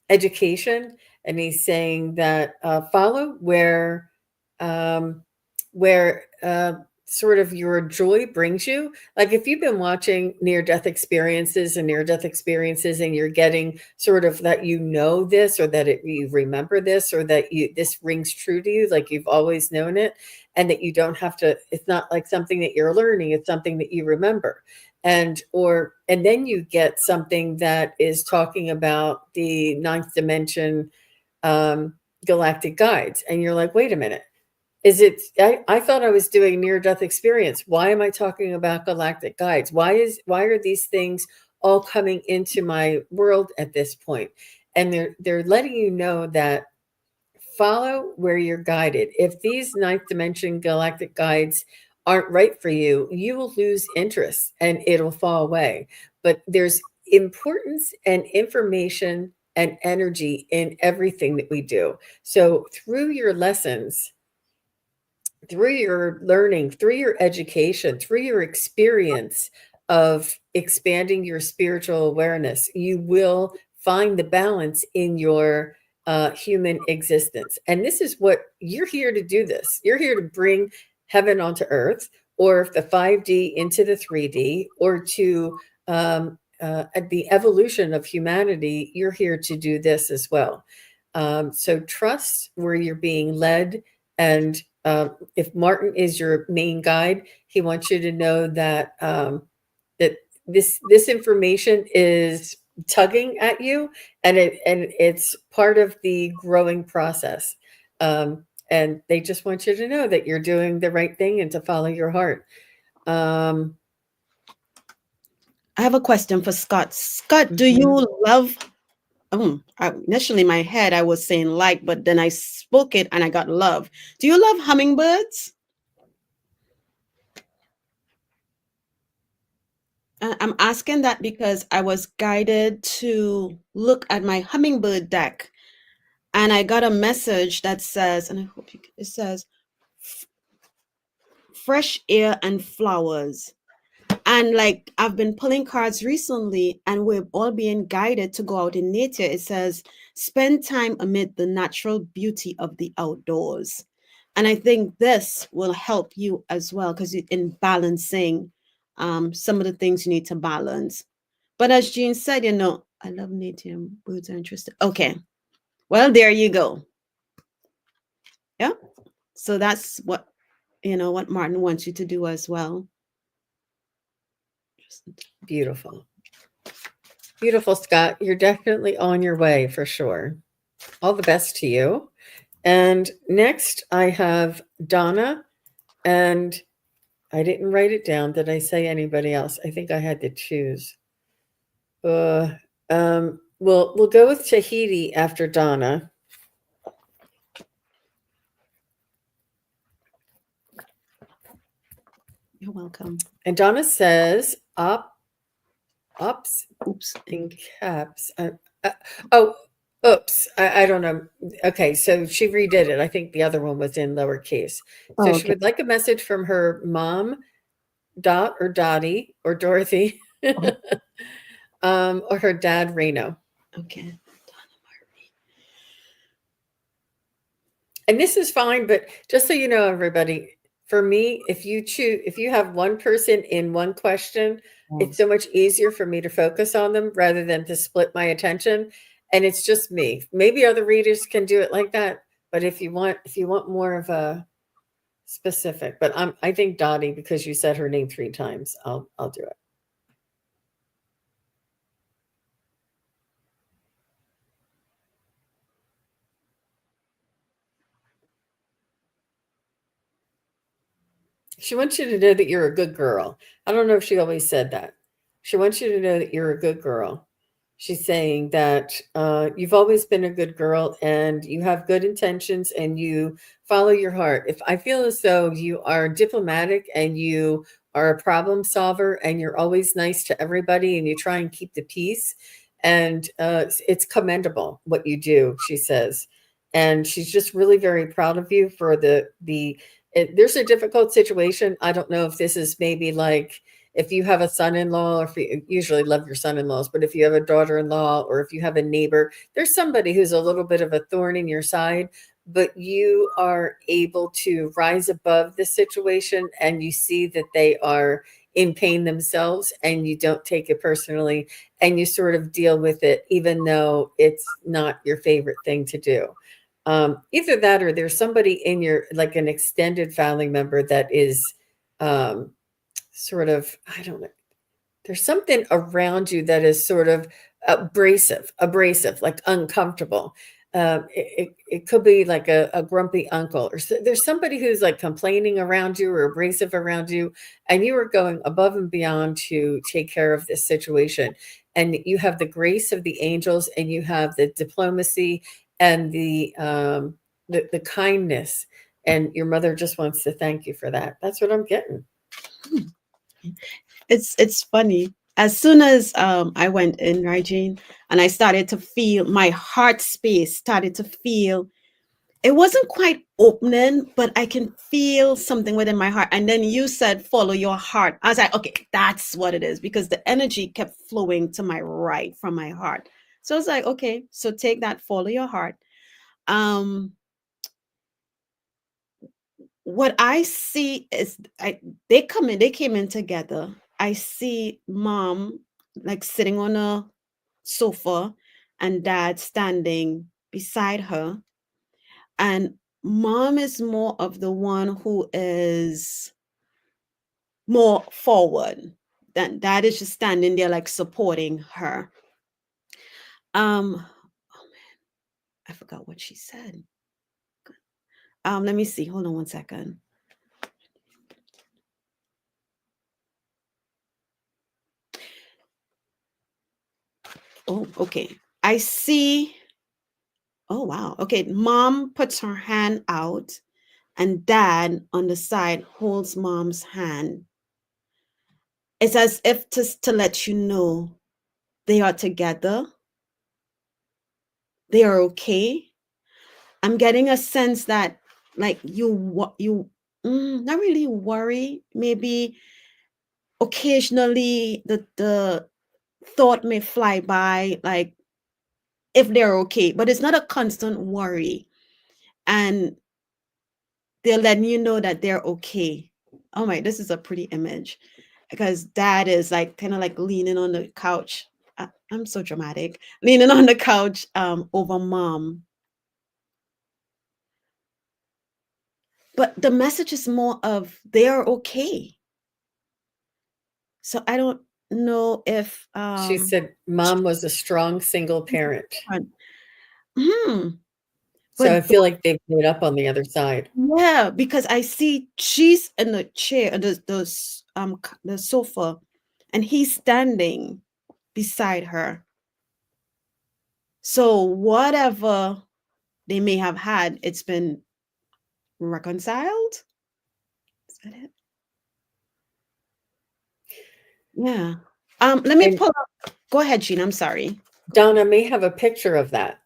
education. And he's saying that follow um, where sort of your joy brings you. Like if you've been watching near death experiences, and you're getting sort of that, you know, this, or that you remember this, or that this rings true to you, like you've always known it, and that you don't have to. It's not like something that you're learning; it's something that you remember. And then you get something that is talking about the ninth dimension um, galactic guides, and you're like, wait a minute, is it I thought I was doing near death experience. Why am I talking about galactic guides? Why are these things all coming into my world at this point? And they're letting you know that follow where you're guided. If these ninth dimension galactic guides aren't right for you, you will lose interest and it'll fall away. But there's importance and information and energy in everything that we do. So through your lessons, through your learning, through your education, through your experience of expanding your spiritual awareness, you will find the balance in your human existence. And this is what you're here to do. This you're here to bring heaven onto earth, or the 5D into the 3D, or to the evolution of humanity. You're here to do this as well. So trust where you're being led, and if Martin is your main guide, he wants you to know that that this information is tugging at you, and it's part of the growing process. And they just want you to know that you're doing the right thing and to follow your heart. Um, I have a question for Scott. Scott, do mhm. you love? Initially, in my head, I was saying like, but then I spoke it and I got love. Do you love hummingbirds? I'm asking that because I was guided to look at my hummingbird deck, and I got a message that says, and I hope you, it says, fresh air and flowers. And like I've been pulling cards recently, and we're all being guided to go out in nature. It says, spend time amid the natural beauty of the outdoors. And I think this will help you as well because in balancing some of the things you need to balance. But as Jean said, I love nature and birds are interested. Okay. Well, there you go. Yeah. So that's what Martin wants you to do as well. Beautiful. Beautiful, Scott. You're definitely on your way for sure. All the best to you. And next, I have Donna, and I didn't write it down. Did I say anybody else? I think I had to choose. Uh, we'll go with Tahiti after Donna. You're welcome. And Donna says, ops Oops. in caps. Oh, oops. I don't know. Okay, so she redid it. I think the other one was in lowercase. So Oh, she okay. would like a message from her mom, Dot or Dottie or Dorothy, Oh, or her dad, Reno. okay. And this is fine, but just so you know, everybody, for me, if you have one person in one question, it's Yes. so much easier for me to focus on them rather than to split my attention. And it's just me. Maybe other readers can do it like that, but if you want more of a specific, but I think Dottie, because you said her name 3 times, I'll do it. She wants you to know that you're a good girl. I don't know if she always said that. She wants you to know that you're a good girl. She's saying that you've always been a good girl and you have good intentions and you follow your heart. If I feel as though you are diplomatic and you are a problem solver and you're always nice to everybody and you try and keep the peace, and it's commendable what you do, she says. And she's just really very proud of you for there's a difficult situation. I don't know if this is maybe like if you have a son-in-law, or if you usually love your son-in-laws, but if you have a daughter-in-law or if you have a neighbor, there's somebody who's a little bit of a thorn in your side, but you are able to rise above the situation and you see that they are in pain themselves and you don't take it personally and you sort of deal with it even though it's not your favorite thing to do. Either that or there's somebody in your like an extended family member that is um, sort of, I don't know, there's something around you that is sort of abrasive, like uncomfortable. It could be like a grumpy uncle, or there's somebody who's like complaining around you or abrasive around you, and you are going above and beyond to take care of this situation. And you have the grace of the angels, and you have the diplomacy and the kindness. And your mother just wants to thank you for that. That's what I'm getting. It's funny. As soon as I went in, right, Jean, and I started to feel my heart space started to feel it wasn't quite opening, but I can feel something within my heart. And then you said, follow your heart. I was like, okay, that's what it is, because the energy kept flowing to my right from my heart. So I was like, okay, so take that, follow your heart. Um, what I see is they came in together. I see mom like sitting on a sofa and dad standing beside her. And mom is more of the one who is more forward. That dad is just standing there like supporting her. Oh man, I forgot what she said. Let me see. Hold on one second. Oh, okay. I see. Oh wow. Okay, mom puts her hand out and dad on the side holds mom's hand. It's as if to let you know they are together, they are okay. I'm getting a sense that like not really worry, maybe occasionally the thought may fly by like if they're okay, but it's not a constant worry, and they're letting you know that they're okay. Oh my, this is a pretty image because dad is like kind of like leaning on the couch. I'm so dramatic, leaning on the couch over mom. But the message is more of they are okay. So I don't know if She said mom was a strong single parent. hmm, So I but feel like they've made up on the other side. yeah, because I see she's in the chair, the sofa, and he's standing beside her. So whatever they may have had, it's been reconciled. Is that it? Yeah. Let me And pull up. Go ahead, Jean. I'm sorry. Donna may have a picture of that.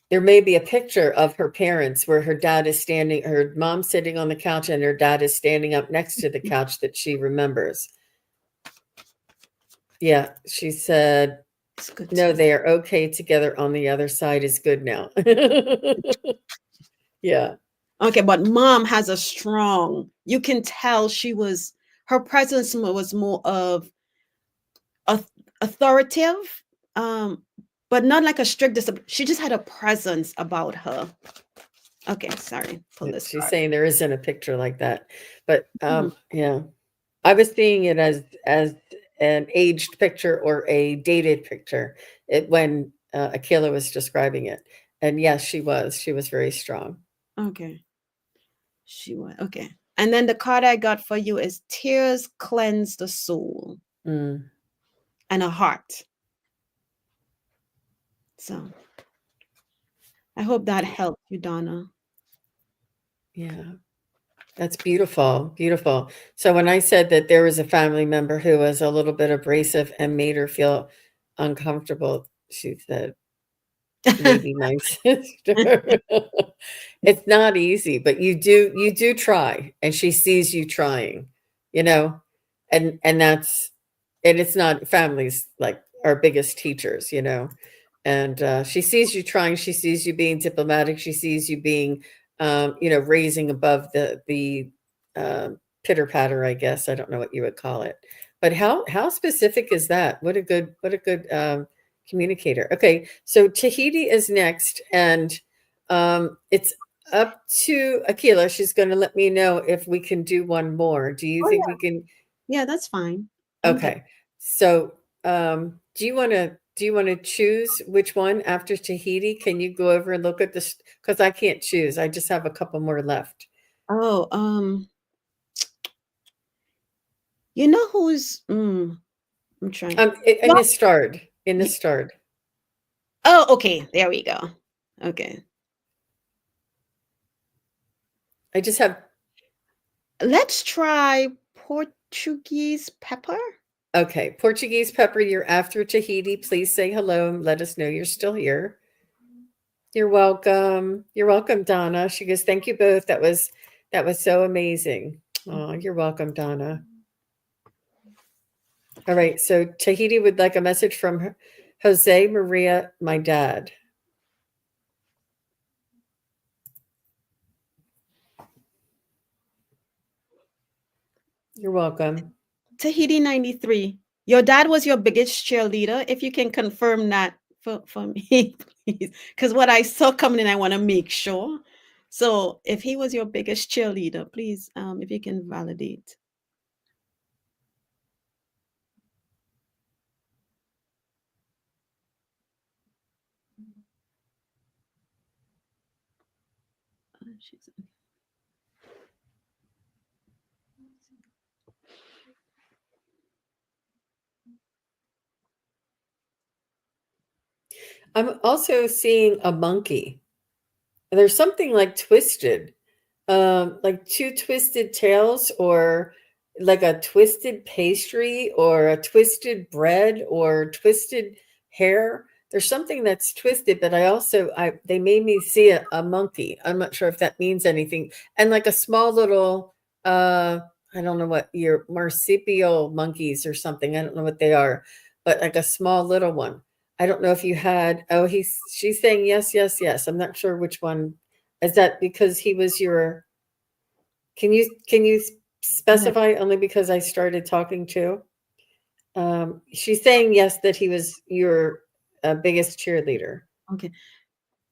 There may be a picture of her parents where her dad is standing, her mom's sitting on the couch, and her dad is standing up next to the couch that she remembers. Yeah, she said, It's good no, to they are okay together on the other side is good now. Yeah. Okay, but mom has a strong, you can tell her presence was more of authoritative, um, but not like a strict discipline. She just had a presence about her. Okay, sorry, pull this She's card. saying there isn't a picture like that. But Mhm. yeah. I was seeing it as an aged picture or a dated picture when Akela was describing it. And yes, she was. She was very strong. Okay, she was okay. And then the card I got for you is tears cleanse the soul Mm, and a heart. So I hope that helped you, Donna. yeah, that's beautiful. Beautiful. So when I said that there was a family member who was a little bit abrasive and made her feel uncomfortable, she said, maybe my sister. It's not easy, but you do try, and she sees you trying, you know, and that's and it's not families like our biggest teachers, and she sees you trying, she sees you being diplomatic, she sees you being, raising above the uh, pitter patter, I guess. I don't know what you would call it, but how specific is that? What a good communicator. Okay, so Tahiti is next, and it's up to Akila. She's going to let me know if we can do one more. Do you Oh think yeah, we can? yeah, that's fine. I'm good. Okay. So, do you want to choose which one after Tahiti? Can you go over and look at this? Because I can't choose. I just have a couple more left. Oh, you know who's I'm trying. In Well, the start, in the y- start. oh, okay, there we go. Okay. I just have. Let's try Portuguese pepper. Okay, Portuguese Pepper. You're after Tahiti. Please say hello and let us know you're still here. You're welcome. You're welcome, Donna. She goes, thank you both. That was so amazing. Oh, you're welcome, Donna. All right. So Tahiti would like a message from Jose Maria, my dad. You're welcome. Tahiti 93. Your dad was your biggest cheerleader. If you can confirm that for me, please. Because what I saw coming in, I want to make sure. So if he was your biggest cheerleader, please, if you can validate. She's I'm also seeing a monkey. There's something like twisted, like two twisted tails, or like a twisted pastry, or a twisted bread, or twisted hair. There's something that's twisted, but I they made me see a monkey. I'm not sure if that means anything. And like a small little, I don't know what your marsupial monkeys or something. I don't know what they are, but like a small little one. I don't know if you had. Oh, she's saying yes, yes, yes. I'm not sure which one. Is that because he was your? Can you yeah. specify, only because I started talking too? She's saying yes, that he was your biggest cheerleader. Okay.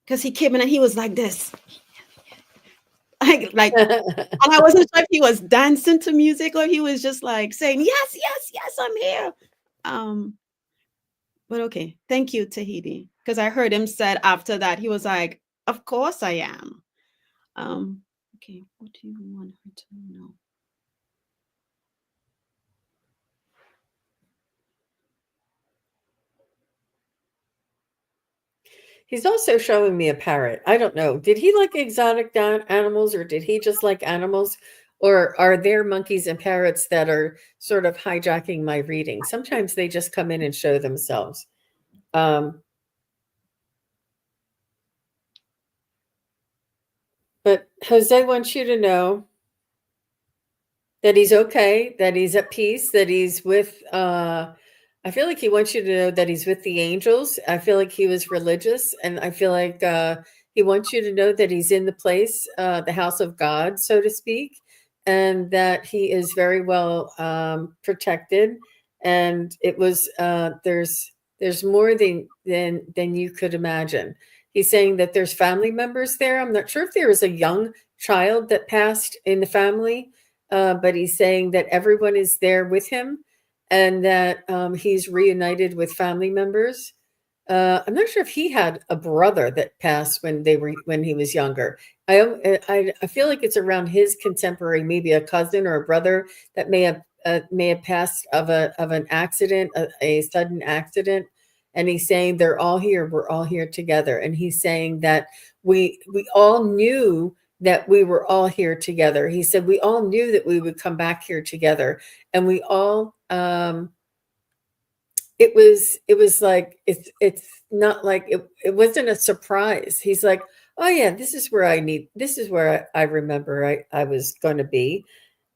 Because he came in and he was like this. Like, and I wasn't sure if he was dancing to music or he was just like saying, yes, yes, yes, I'm here. Um, but okay. Thank you, Tahiti. Because I heard him said after that, he was like, of course I am. Okay, what do you want her to know? He's also showing me a parrot. I don't know. Did he like exotic animals, or did he just like animals? Or are there monkeys and parrots that are sort of hijacking my reading? Sometimes they just come in and show themselves. Um, but Jose wants you to know that he's okay, that he's at peace, that he's with I feel like he wants you to know that he's with the angels. I feel like he was religious, and I feel like he wants you to know that he's in the place, the house of God, so to speak, and that he is very well protected. And it was there's more than you could imagine. He's saying that there's family members there. I'm not sure if there was a young child that passed in the family, but he's saying that everyone is there with him, and that he's reunited with family members. I'm not sure if he had a brother that passed when he was younger. I feel like it's around his contemporary, maybe a cousin or a brother that may have passed of an accident, a sudden accident. And he's saying they're all here. We're all here together. And he's saying that we all knew that we were all here together. He said we all knew that we would come back here together, and we all it was like it's not like it wasn't a surprise. He's like, oh yeah, this is where I remember I was going to be.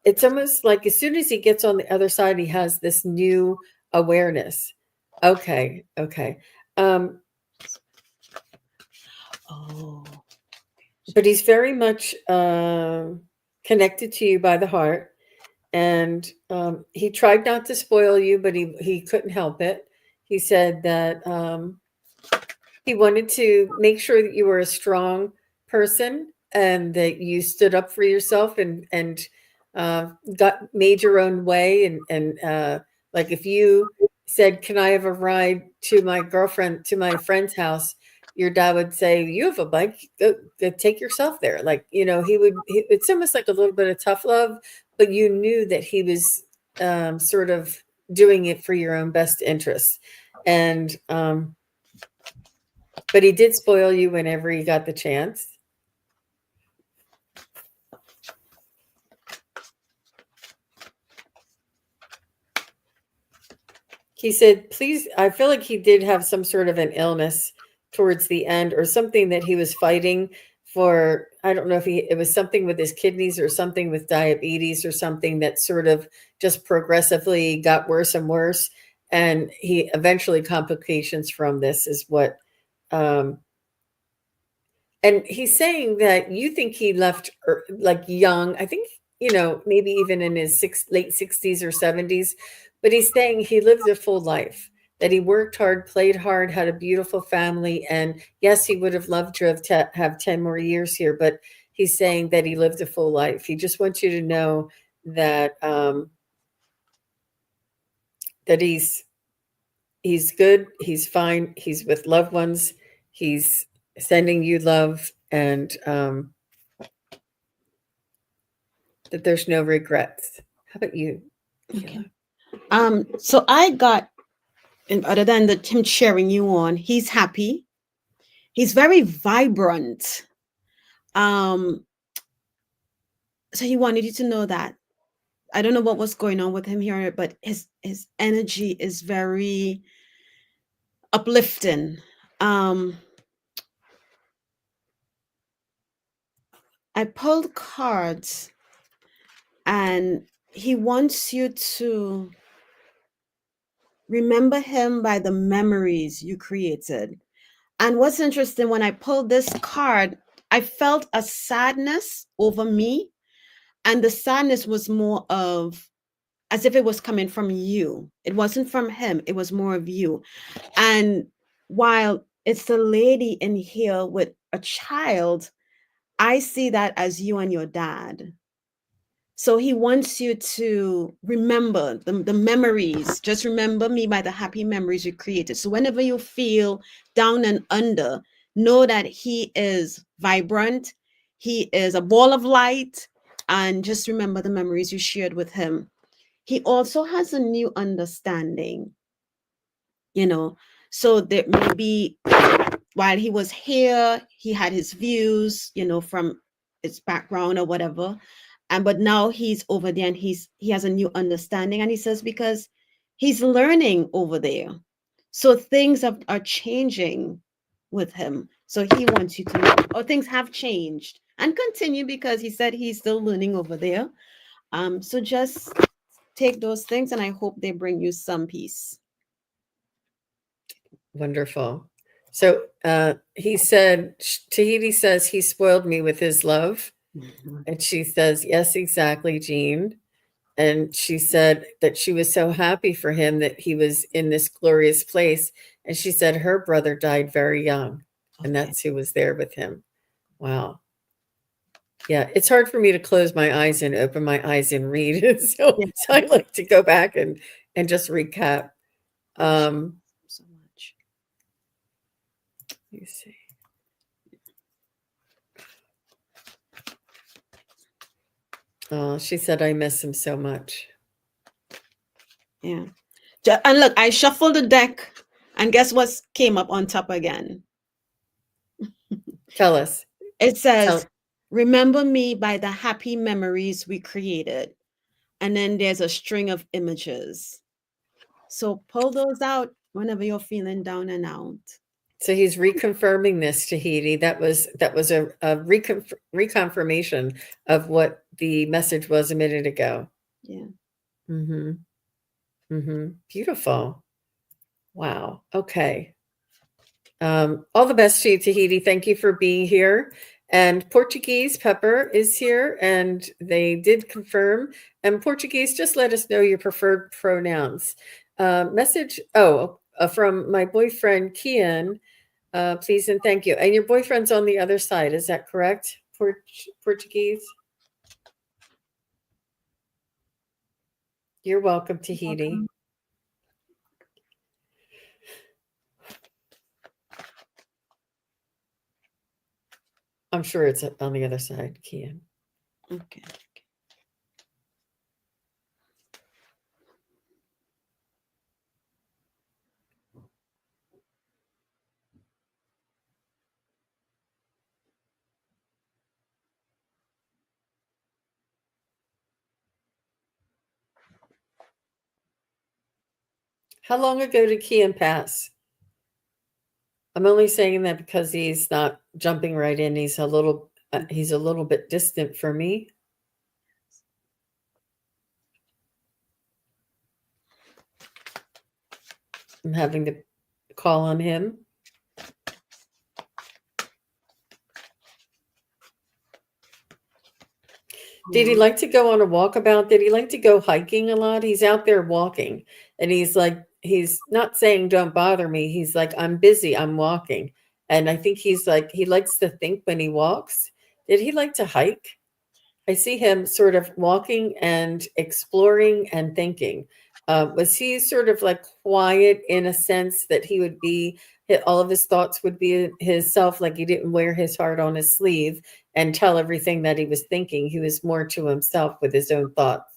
It's almost like as soon as he gets on the other side, he has this new awareness. Okay, okay. Um, Oh, but he's very much connected to you by the heart, and he tried not to spoil you, but he couldn't help it. He said that he wanted to make sure that you were a strong person, and that you stood up for yourself, and got made your own way, and like if you said, "Can I have a ride to my friend's house?" Your dad would say, "You have a bike. Go take yourself there." Like, it's almost like a little bit of tough love, but you knew that he was sort of doing it for your own best interest, and but he did spoil you whenever he got the chance. He said, please, I feel like he did have some sort of an illness towards the end, or something that he was fighting for. I don't know if it was something with his kidneys, or something with diabetes, or something that sort of just progressively got worse and worse. And he eventually, complications from this is what um, and he's saying that you think he left like young. I think, maybe even in his late 60s or 70s. But he's saying he lived a full life, that he worked hard, played hard, had a beautiful family. And yes, he would have loved to have 10 more years here. But he's saying that he lived a full life. He just wants you to know that that he's good, he's fine, he's with loved ones, he's sending you love, and that there's no regrets. How about you, Akela? Okay. So I got, and other than him cheering you on, he's happy. He's very vibrant. Um, so he wanted you to know that. I don't know what was going on with him here, but his energy is very uplifting. Um, I pulled cards, and he wants you to remember him by the memories you created. And what's interesting, when I pulled this card, I felt a sadness over me. And the sadness was more of as if it was coming from you. It wasn't from him, it was more of you. And while it's the lady in here with a child, I see that as you and your dad. So he wants you to remember the memories. Just remember me by the happy memories you created. So whenever you feel down and under, know that he is vibrant, he is a ball of light, and just remember the memories you shared with him. He also has a new understanding, you know. So there may be, while he was here, he had his views, from his background or whatever. And but now he's over there and he has a new understanding. And he says because he's learning over there. So things are changing with him. So he wants you to know, or things have changed and continue because he said he's still learning over there. So just take those things and I hope they bring you some peace. Wonderful. So he said, Tahiti says he spoiled me with his love. And she says, yes, exactly, Jean. And she said that she was so happy for him that he was in this glorious place. And she said her brother died very young, and Okay. that's who was there with him. Wow. Yeah, it's hard for me to close my eyes and open my eyes and read. so, Yeah. so I like to go back and just recap. So much. Let me see. Oh, she said, I miss him so much. Yeah. And look, I shuffled the deck, and guess what came up on top again? Tell us. It says, Tell. remember me by the happy memories we created. And then there's a string of images. So pull those out whenever you're feeling down and out. So he's reconfirming this, Tahiti. That was a reconfirmation of what the message was a minute ago. Yeah. Mm-hmm. Mm-hmm. Beautiful. Wow. Okay. All the best to you, Tahiti. Thank you for being here. And Portuguese, Pepper is here, and they did confirm. And Portuguese, just let us know your preferred pronouns. Message, from my boyfriend, Kian. Please and thank you. And your boyfriend's on the other side, is that correct? Portuguese? You're welcome, Tahiti. Welcome. I'm sure it's on the other side, Kian. Okay. How long ago did Kian pass? I'm only saying that because he's not jumping right in. He's a little bit distant for me. I'm having to call on him. Did he like to go on a walkabout? Did he like to go hiking a lot? He's out there walking, and he's not saying don't bother me. He's like, I'm busy, I'm walking. And I think he's like, he likes to think when he walks. Did he like to hike? I see him sort of walking and exploring and thinking. Was he sort of like quiet in a sense that he would be, all of his thoughts would be his self, like he didn't wear his heart on his sleeve and tell everything that he was thinking? He was more to himself with his own thoughts.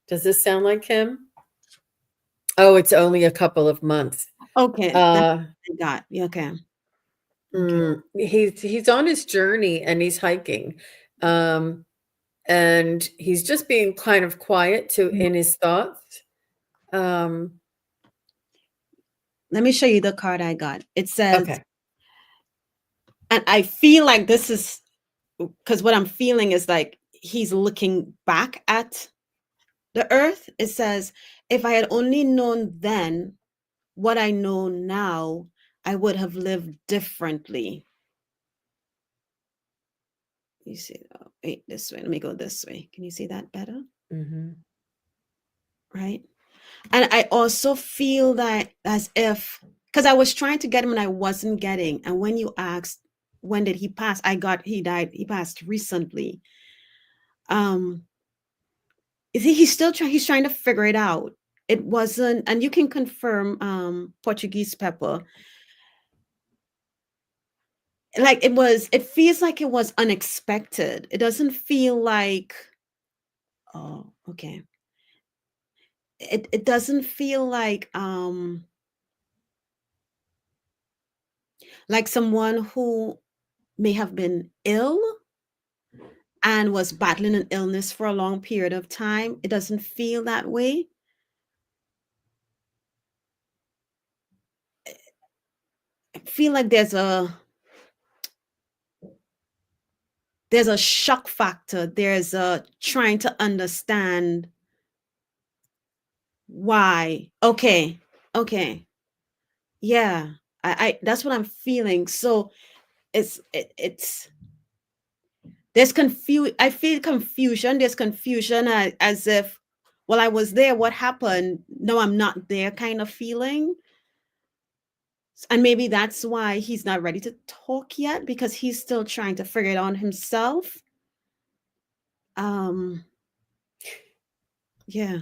Does this sound like him? Oh, it's only a couple of months. Okay, that's Uh, what I got. Yeah, okay. Okay. he's on his journey and he's hiking. Um, and he's just being kind of quiet to in his thoughts. Um, Let me show you the card I got. It says, okay. and I feel like this is because what I'm feeling is like he's looking back at the earth. It says, if I had only known then what I know now, I would have lived differently. You see, oh, wait, this way. Let me go this way. Can you see that better? Mm-hmm. Right. And I also feel that as if, because I was trying to get him and I wasn't getting. And when you asked, when did he pass? He died, he passed recently. Um, he's trying to figure it out. It wasn't, and you can confirm, Portuguese Pepper. Like it feels like it was unexpected. It doesn't feel like, oh, okay. It doesn't feel like someone who may have been ill and was battling an illness for a long period of time. It doesn't feel that way. I feel like there's a shock factor. There's a trying to understand why. Okay. Okay. Yeah. I that's what I'm feeling. So it's there's I feel confusion. There's confusion, as if, well, I was there, what happened? No, I'm not there kind of feeling. And maybe that's why he's not ready to talk yet, because he's still trying to figure it out himself. Um, yeah.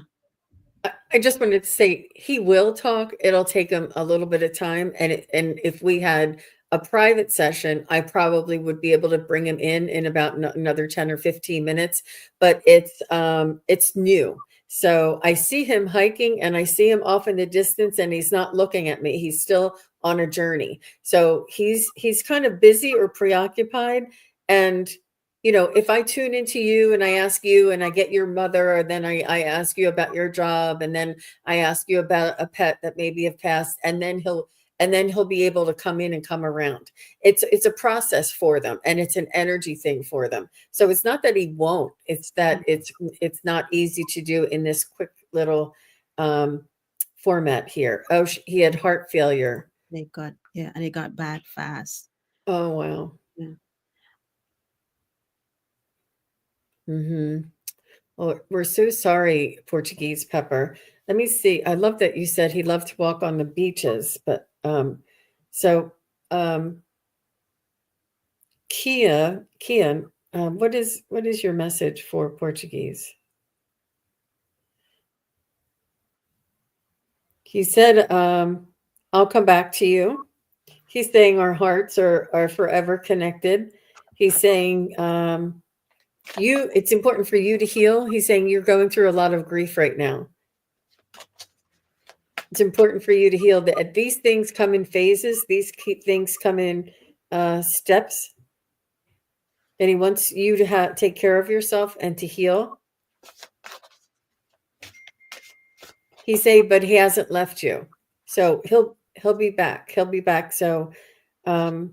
I just wanted to say he will talk. It'll take him a little bit of time, and if we had a private session, I probably would be able to bring him in about another 10 or 15 minutes. But it's new, so I see him hiking, and I see him off in the distance, and he's not looking at me. He's still on a journey, so he's kind of busy or preoccupied, and if I tune into you and I ask you and I get your mother, or then I ask you about your job, and then I ask you about a pet that maybe have passed, and then he'll be able to come in and come around. It's a process for them, and it's an energy thing for them. So it's not that he won't, it's that it's not easy to do in this quick little format here. Oh, he had heart failure. And it got bad fast. Oh, wow. Yeah. Mm-hmm. Well, we're so sorry, Portuguese Pepper. Let me see. I love that you said he loved to walk on the beaches, but so Kian, what is your message for Portuguese? He said, I'll come back to you. He's saying our hearts are forever connected. He's saying it's important for you to heal. He's saying you're going through a lot of grief right now. It's important for you to heal. That these things come in phases. These things come in steps, and he wants you to take care of yourself and to heal. He say, but he hasn't left you, so he'll be back. He'll be back. So I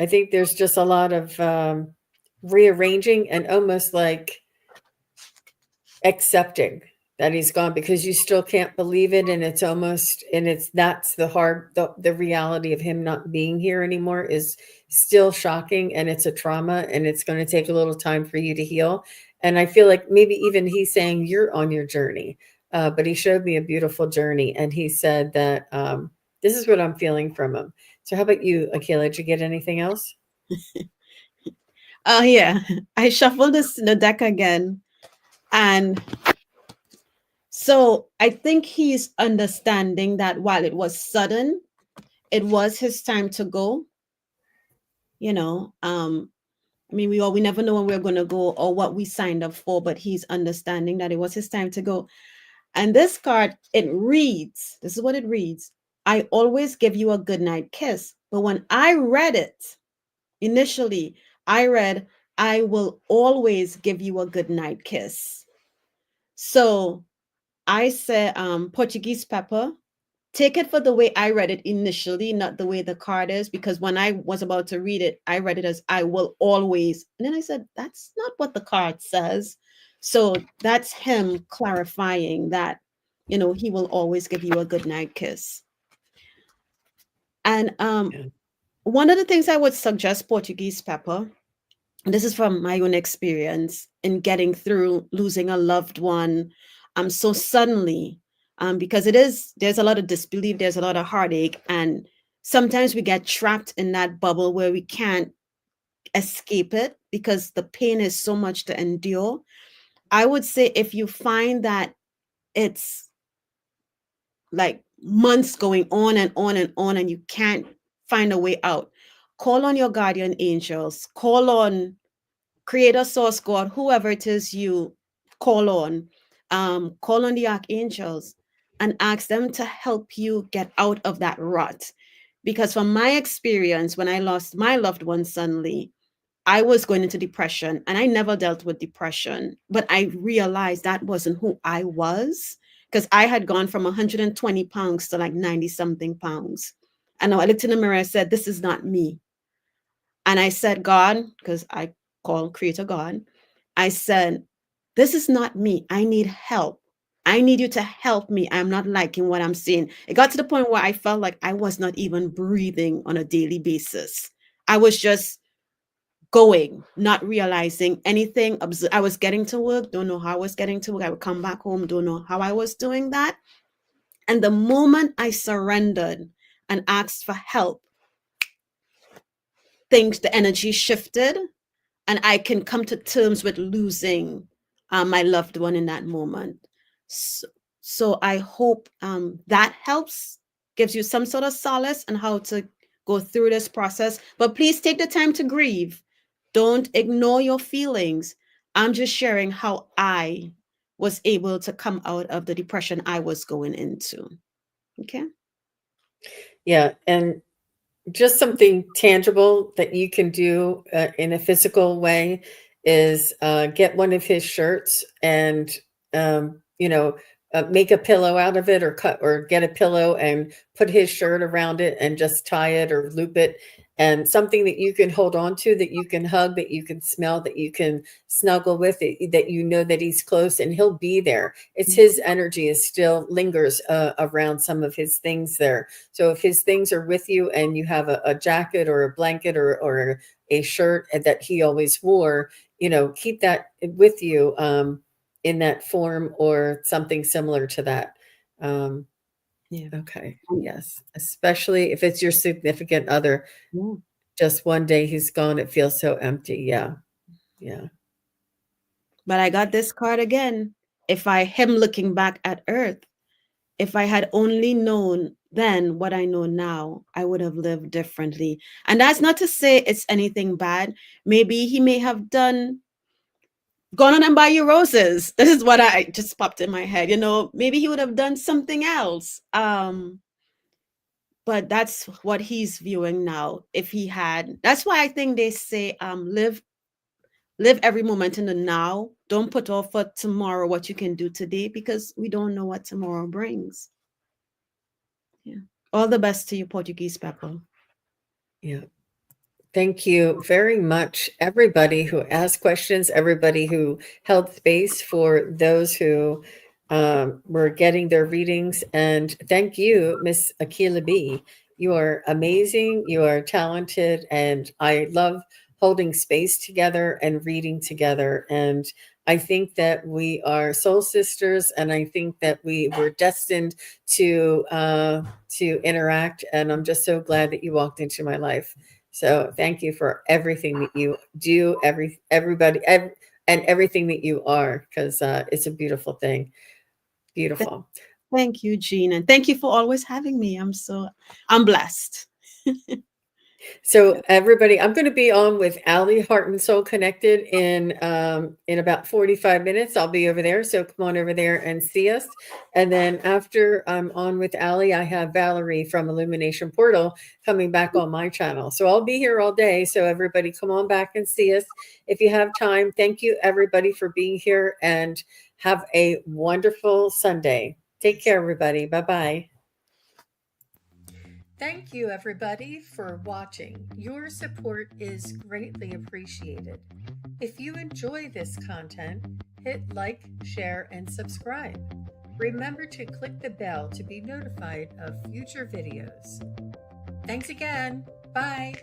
think there's just a lot of rearranging and almost like accepting that he's gone, because you still can't believe it, and that's the reality of him not being here anymore is still shocking, and it's a trauma, and it's going to take a little time for you to heal. And I feel like maybe even he's saying you're on your journey, but he showed me a beautiful journey, and he said that this is what I'm feeling from him. So how about you, Akela? Did you get anything else? Oh yeah. I shuffled the deck again. And so I think he's understanding that while it was sudden, it was his time to go. You know, I mean, we never know when we're gonna go or what we signed up for, but he's understanding that it was his time to go. And this card, it reads, this is what it reads. I always give you a goodnight kiss. But when I read it initially, I read, I will always give you a goodnight kiss. So I said, Portuguese pepper, take it for the way I read it initially, not the way the card is, because when I was about to read it, I read it as I will always. And then I said, that's not what the card says. So that's him clarifying that, he will always give you a goodnight kiss. And Yeah. one of the things I would suggest, Portuguese pepper, and this is from my own experience in getting through losing a loved one so suddenly, because there's a lot of disbelief, there's a lot of heartache, and sometimes we get trapped in that bubble where we can't escape it because the pain is so much to endure. I would say if you find that it's like months going on and on and on and you can't find a way out, call on your guardian angels, call on creator, source, God, whoever it is you call on the archangels and ask them to help you get out of that rut. Because from my experience, when I lost my loved one suddenly, I was going into depression and I never dealt with depression, but I realized that wasn't who I was because I had gone from 120 pounds to like 90 something pounds. And I looked in the mirror and said, this is not me. And I said, God, because I call creator God, I said, this is not me. I need help. I need you to help me. I'm not liking what I'm seeing. It got to the point where I felt like I was not even breathing on a daily basis. I was just going, not realizing anything. I was getting to work, don't know how I was getting to work. I would come back home, don't know how I was doing that. And the moment I surrendered and asked for help, the energy shifted and I can come to terms with losing my loved one in that moment. So I hope that helps, gives you some sort of solace on how to go through this process. But please take the time to grieve. Don't ignore your feelings. I'm just sharing how I was able to come out of the depression I was going into. Okay. Yeah, and just something tangible that you can do in a physical way is get one of his shirts and make a pillow out of it, or cut or get a pillow and put his shirt around it and just tie it or loop it, and something that you can hold on to, that you can hug, that you can smell, that you can snuggle with it, that you know that he's close and he'll be there. It's his energy is still lingers around some of his things there. So if his things are with you and you have a jacket or a blanket or a shirt that he always wore, keep that with you in that form or something similar to that. Um, Yeah. okay. Yes. Especially if it's your significant other. Yeah. Just one day he's gone, it feels so empty. Yeah. Yeah. But I got this card again. Him looking back at Earth, if I had only known then what I know now, I would have lived differently. And that's not to say it's anything bad. Maybe he may have gone on and buy you roses. This is what I just popped in my head. Maybe he would have done something else. But that's what he's viewing now. If he had, that's why I think they say, live every moment in the now. Don't put off for tomorrow what you can do today because we don't know what tomorrow brings. Yeah. All the best to you, Portuguese Pepper. Yeah. Thank you very much, everybody who asked questions, everybody who held space for those who were getting their readings. And thank you, Miss Akela-B. You are amazing. You are talented. And I love holding space together and reading together. And I think that we are soul sisters. And I think that we were destined to interact. And I'm just so glad that you walked into my life. So thank you for everything that you do, and everything that you are, because it's a beautiful thing. Th- Beautiful. Thank you, Jean, and thank you for always having me. I'm blessed. So everybody, I'm going to be on with Allie, Heart and Soul Connected, in about 45 minutes. I'll be over there, so come on over there and see us. And then after I'm on with Allie, I have Valerie from Illumination Portal coming back on my channel. So I'll be here all day. So everybody, come on back and see us if you have time. Thank you, everybody, for being here, and have a wonderful Sunday. Take care, everybody. Bye bye. Thank you, everybody, for watching. Your support is greatly appreciated. If you enjoy this content, hit like, share, and subscribe. Remember to click the bell to be notified of future videos. Thanks again. Bye.